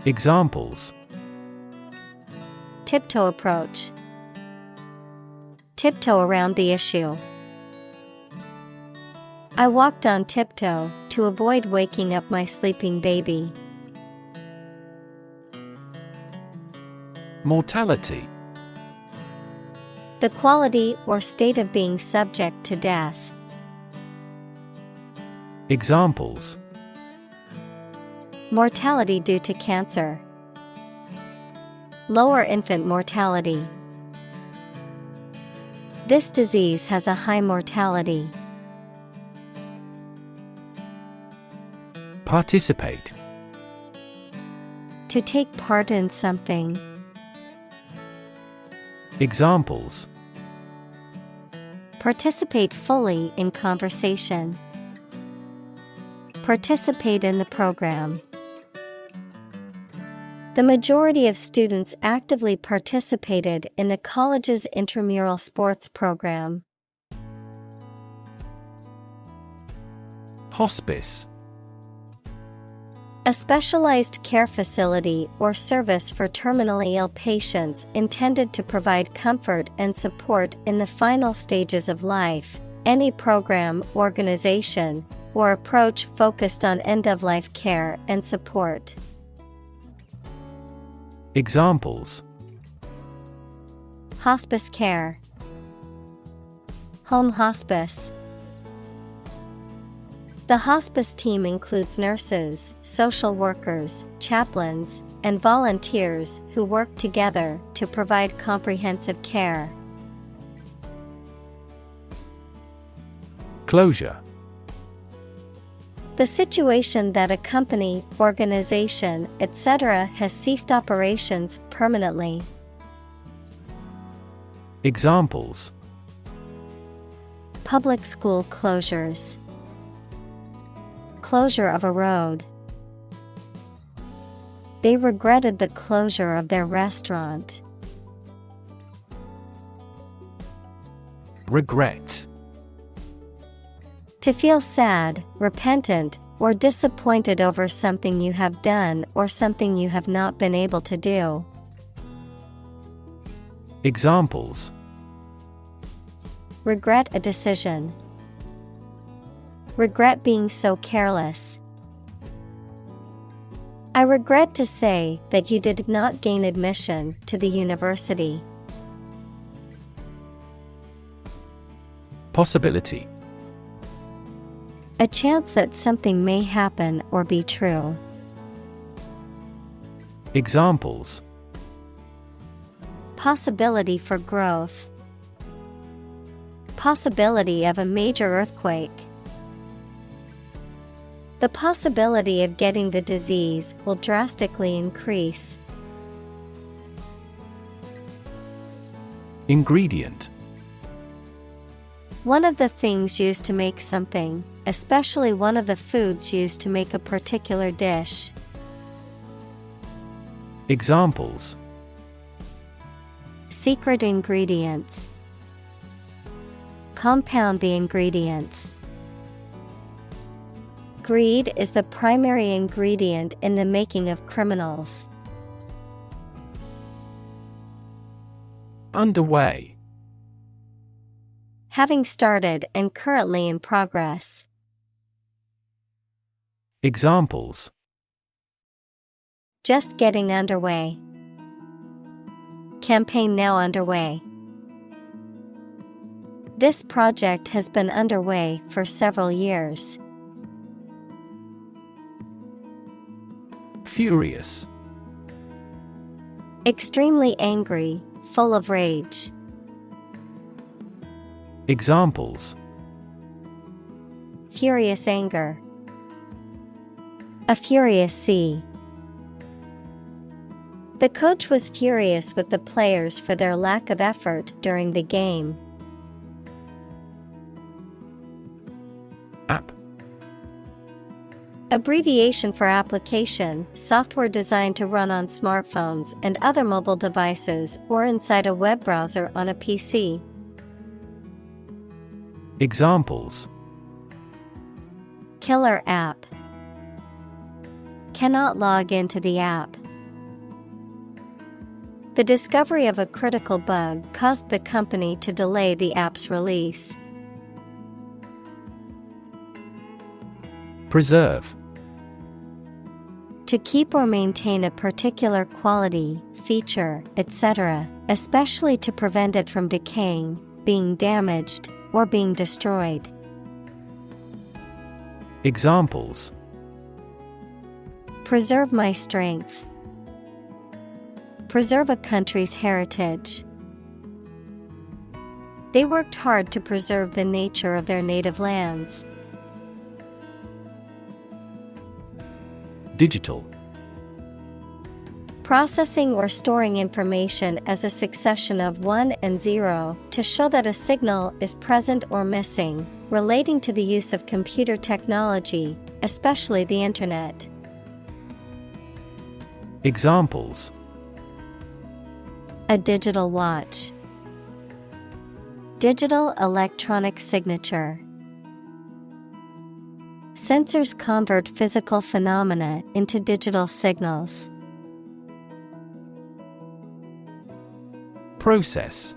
Examples: Tiptoe approach. Tiptoe around the issue. I walked on tiptoe to avoid waking up my sleeping baby. Mortality. The quality or state of being subject to death. Examples: Mortality due to cancer. Lower infant mortality. This disease has a high mortality. Participate. To take part in something. Examples: Participate fully in conversation. Participate in the program. The majority of students actively participated in the college's intramural sports program. Hospice. A specialized care facility or service for terminally ill patients intended to provide comfort and support in the final stages of life. Any program, organization, or approach focused on end-of-life care and support. Examples: Hospice care. Home hospice. The hospice team includes nurses, social workers, chaplains, and volunteers who work together to provide comprehensive care. Closure. The situation that a company, organization, etc. has ceased operations permanently. Examples: Public school closures. Closure of a road. They regretted the closure of their restaurant. Regret. To feel sad, repentant, or disappointed over something you have done or something you have not been able to do. Examples: Regret a decision. Regret being so careless. I regret to say that you did not gain admission to the university. Possibility. A chance that something may happen or be true. Examples. Possibility for growth. Possibility of a major earthquake. The possibility of getting the disease will drastically increase. Ingredient. One of the things used to make something, especially one of the foods used to make a particular dish. Examples. Secret ingredients. Compound the ingredients. Greed is the primary ingredient in the making of criminals. Underway. Having started and currently in progress. Examples. Just getting underway. Campaign now underway. This project has been underway for several years. Furious. Extremely angry, full of rage. Examples. Furious anger. A furious sea. The coach was furious with the players for their lack of effort during the game. App. Abbreviation for application, software designed to run on smartphones and other mobile devices or inside a web browser on a PC. Examples. Killer app. Cannot log into the app. The discovery of a critical bug caused the company to delay the app's release. Preserve. To keep or maintain a particular quality, feature, etc., especially to prevent it from decaying, being damaged, or being destroyed. Examples. Preserve my strength. Preserve a country's heritage. They worked hard to preserve the nature of their native lands. Digital. Processing or storing information as a succession of 1 and 0 to show that a signal is present or missing, relating to the use of computer technology, especially the Internet. Examples. A digital watch. Digital electronic signature. Sensors convert physical phenomena into digital signals. Process.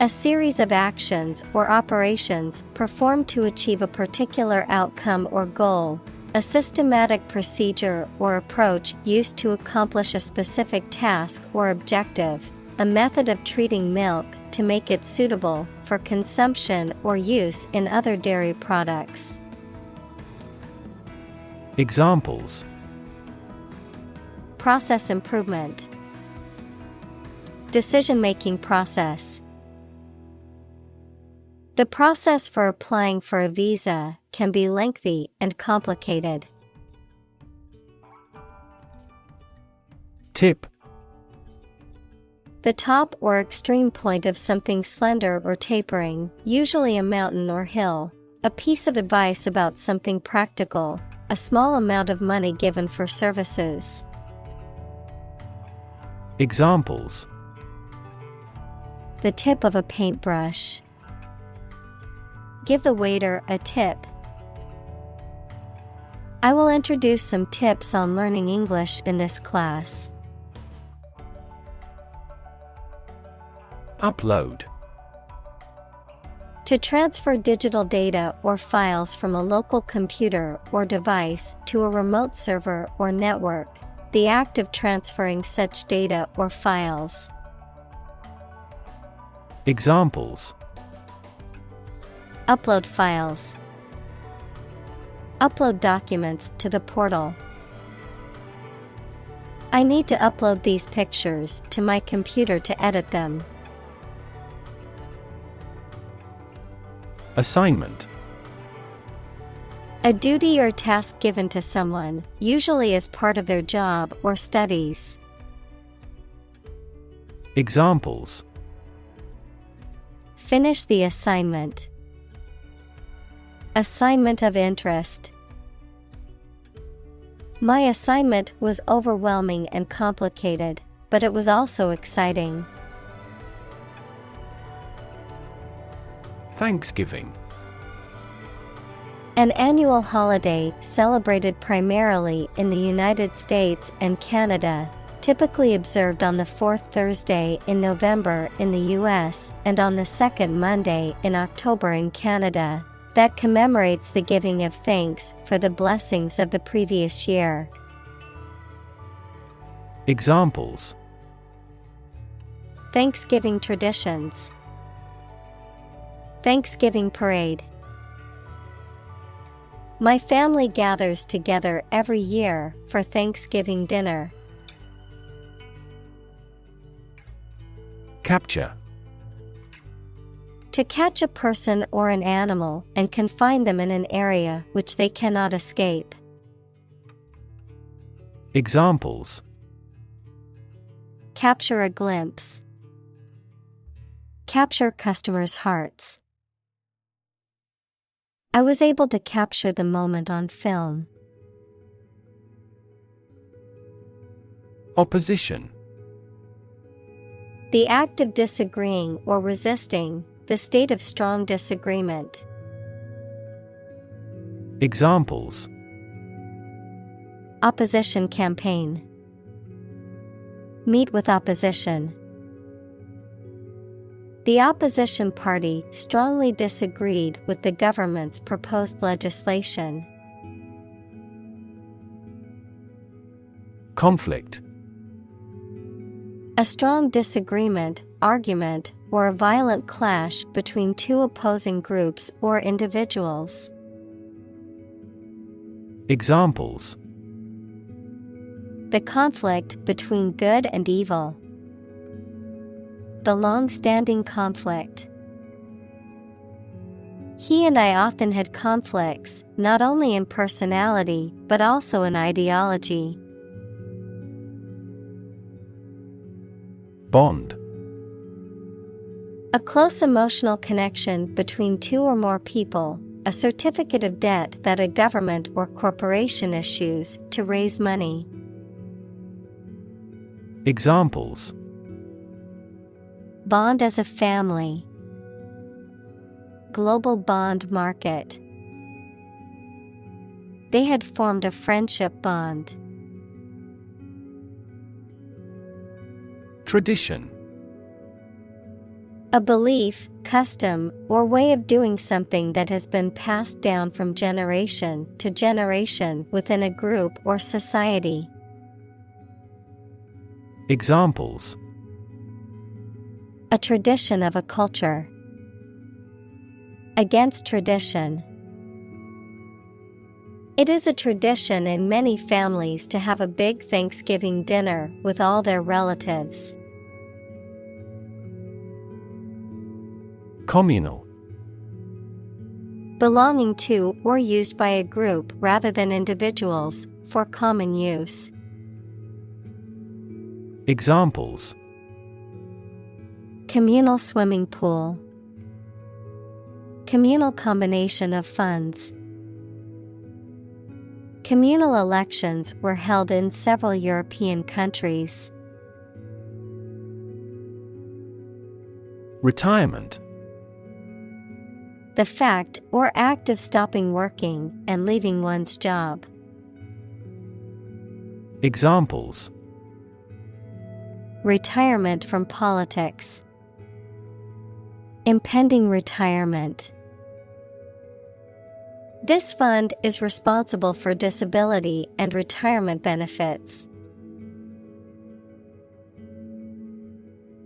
A series of actions or operations performed to achieve a particular outcome or goal. A systematic procedure or approach used to accomplish a specific task or objective. A method of treating milk to make it suitable for consumption or use in other dairy products. Examples. Process improvement. Decision-making process. The process for applying for a visa can be lengthy and complicated. Tip. The top or extreme point of something slender or tapering, usually a mountain or hill. A piece of advice about something practical, a small amount of money given for services. Examples. The tip of a paintbrush. Give the waiter a tip. I will introduce some tips on learning English in this class. Upload. To transfer digital data or files from a local computer or device to a remote server or network, the act of transferring such data or files. Examples: Upload files. Upload documents to the portal. I need to upload these pictures to my computer to edit them. Assignment. A duty or task given to someone, usually as part of their job or studies. Examples: Finish the assignment. Assignment of interest. My assignment was overwhelming and complicated, but it was also exciting. Thanksgiving. An annual holiday celebrated primarily in the United States and Canada, typically observed on the fourth Thursday in November in the U.S. and on the second Monday in October in Canada, that commemorates the giving of thanks for the blessings of the previous year. Examples: Thanksgiving traditions. Thanksgiving parade. My family gathers together every year for Thanksgiving dinner. Capture. To catch a person or an animal and confine them in an area which they cannot escape. Examples: Capture a glimpse. Capture customers' hearts. I was able to capture the moment on film. Opposition. The act of disagreeing or resisting, the state of strong disagreement. Examples: Opposition campaign. Meet with opposition. The opposition party strongly disagreed with the government's proposed legislation. Conflict. A strong disagreement, argument, or a violent clash between two opposing groups or individuals. Examples: The conflict between good and evil. The long-standing conflict. He and I often had conflicts, not only in personality, but also in ideology. Bond. A close emotional connection between two or more people, a certificate of debt that a government or corporation issues to raise money. Examples: Bond as a family. Global bond market. They had formed a friendship bond. Tradition. A belief, custom, or way of doing something that has been passed down from generation to generation within a group or society. Examples: A tradition of a culture. Against tradition. It is a tradition in many families to have a big Thanksgiving dinner with all their relatives. Communal. Belonging to or used by a group rather than individuals, for common use. Examples: Communal swimming pool. Communal combination of funds. Communal elections were held in several European countries. Retirement. The fact or act of stopping working and leaving one's job. Examples: Retirement from politics. Impending retirement. This fund is responsible for disability and retirement benefits.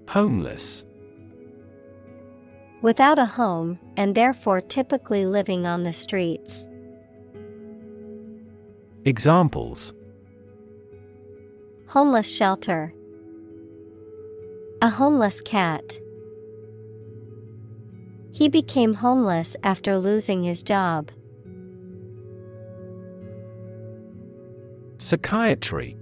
Homeless. Without a home, and therefore typically living on the streets. Examples: Homeless shelter. A homeless cat. He became homeless after losing his job. Psychiatry.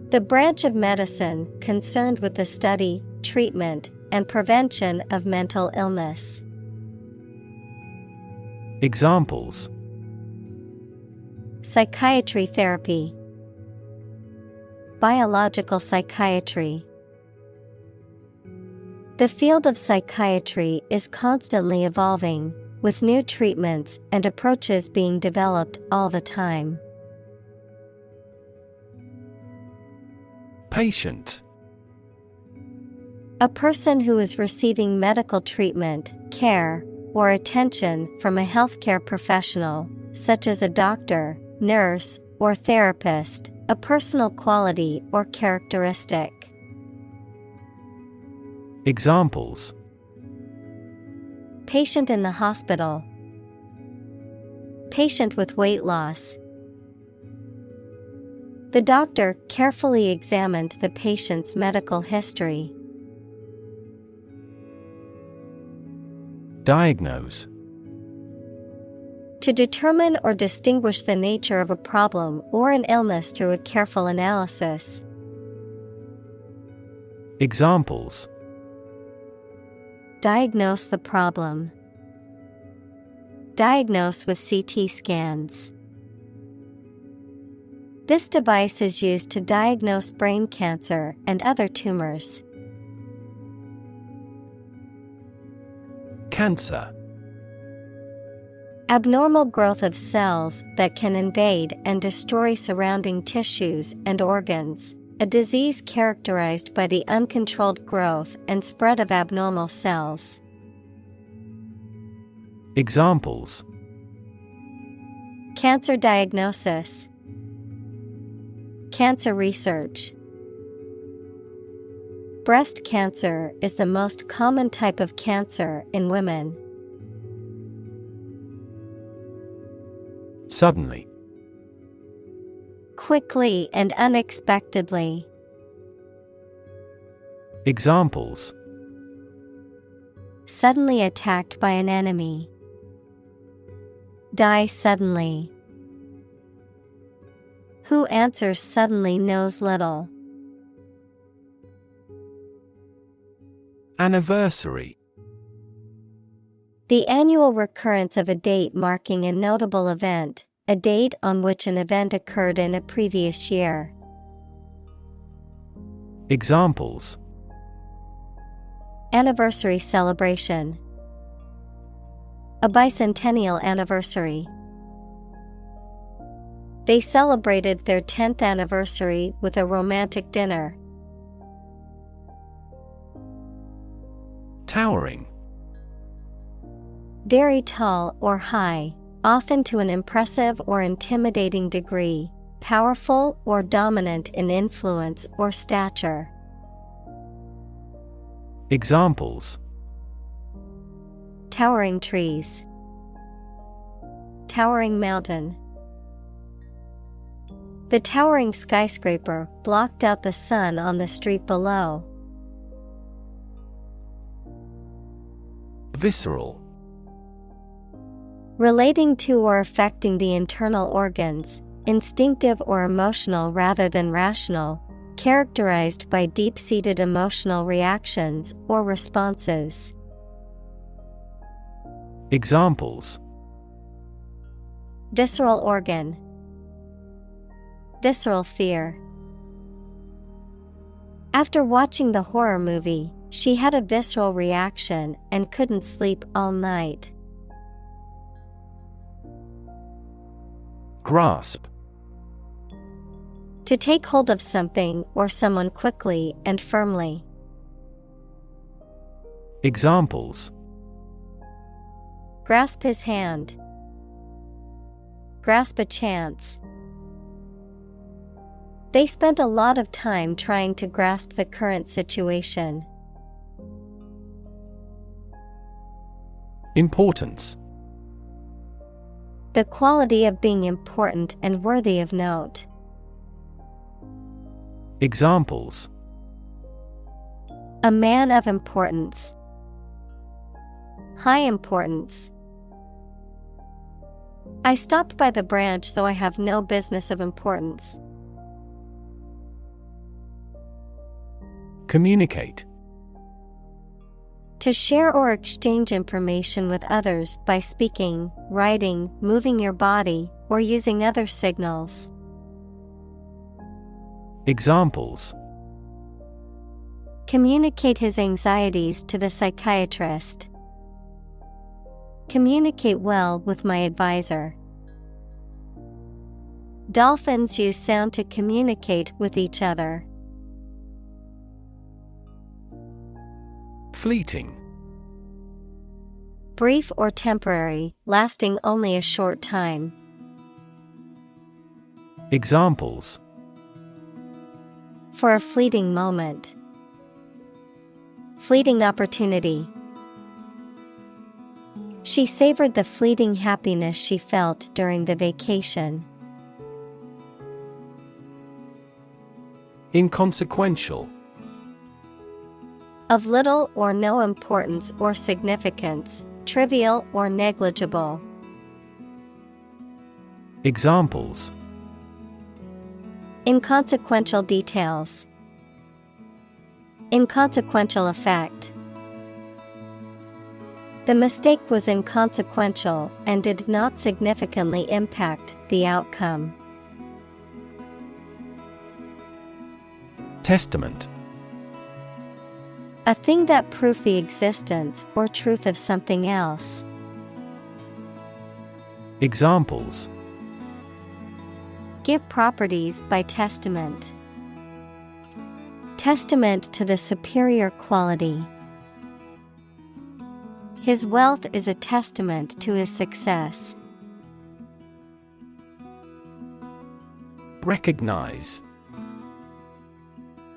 The branch of medicine concerned with the study, treatment, and prevention of mental illness. Examples: Psychiatry therapy. Biological psychiatry. The field of psychiatry is constantly evolving, with new treatments and approaches being developed all the time. Patient. A person who is receiving medical treatment, care, or attention from a healthcare professional, such as a doctor, nurse, or therapist, a personal quality or characteristic. Examples: Patient in the hospital. Patient with weight loss. The doctor carefully examined the patient's medical history. Diagnose. To determine or distinguish the nature of a problem or an illness through a careful analysis. Examples: Diagnose the problem. Diagnose with CT scans. This device is used to diagnose brain cancer and other tumors. Cancer. Abnormal growth of cells that can invade and destroy surrounding tissues and organs. A disease characterized by the uncontrolled growth and spread of abnormal cells. Examples: Cancer diagnosis. Cancer research. Breast cancer is the most common type of cancer in women. Suddenly. Quickly and unexpectedly. Examples: Suddenly attacked by an enemy. Die suddenly. Who answers suddenly knows little. Anniversary. The annual recurrence of a date marking a notable event, a date on which an event occurred in a previous year. Examples: Anniversary celebration. A bicentennial anniversary. They celebrated their 10th anniversary with a romantic dinner. Towering. Very tall or high, often to an impressive or intimidating degree, powerful or dominant in influence or stature. Examples: Towering trees. Towering mountain. The towering skyscraper blocked out the sun on the street below. Visceral. Relating to or affecting the internal organs, instinctive or emotional rather than rational, characterized by deep-seated emotional reactions or responses. Examples: Visceral organ. Visceral fear. After watching the horror movie, she had a visceral reaction and couldn't sleep all night. Grasp. To take hold of something or someone quickly and firmly. Examples: grasp his hand, grasp a chance. They spent a lot of time trying to grasp the current situation. Importance: the quality of being important and worthy of note. Examples: a man of importance, high importance. I stopped by the branch though I have no business of importance. Communicate: to share or exchange information with others by speaking, writing, moving your body, or using other signals. Examples: communicate his anxieties to the psychiatrist. Communicate well with my advisor. Dolphins use sound to communicate with each other. Fleeting: brief or temporary, lasting only a short time. Examples: for a fleeting moment. Fleeting opportunity. She savored the fleeting happiness she felt during the vacation. Inconsequential: of little or no importance or significance, trivial or negligible. Examples: inconsequential details. Inconsequential effect. The mistake was inconsequential and did not significantly impact the outcome. Testament: a thing that proves the existence or truth of something else. Examples: give properties by testament. Testament to the superior quality. His wealth is a testament to his success. Recognize: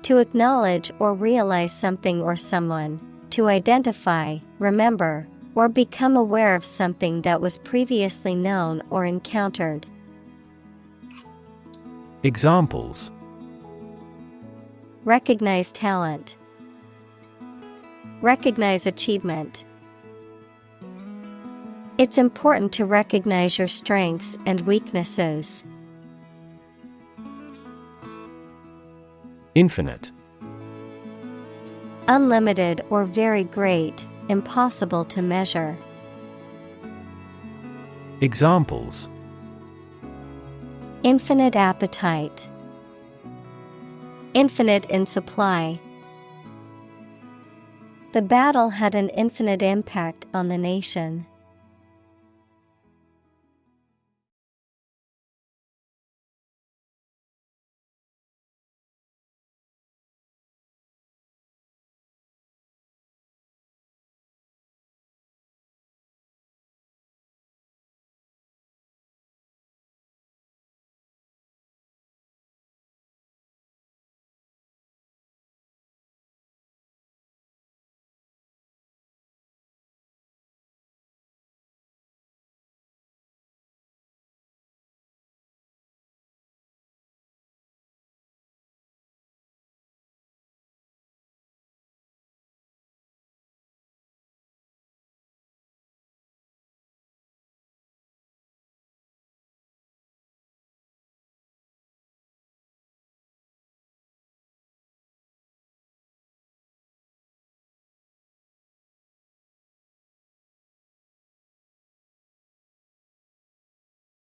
to acknowledge or realize something or someone, to identify, remember, or become aware of something that was previously known or encountered. Examples: recognize talent. Recognize achievement. It's important to recognize your strengths and weaknesses. Infinite: unlimited or very great, impossible to measure. Examples: infinite appetite. Infinite in supply. The battle had an infinite impact on the nation.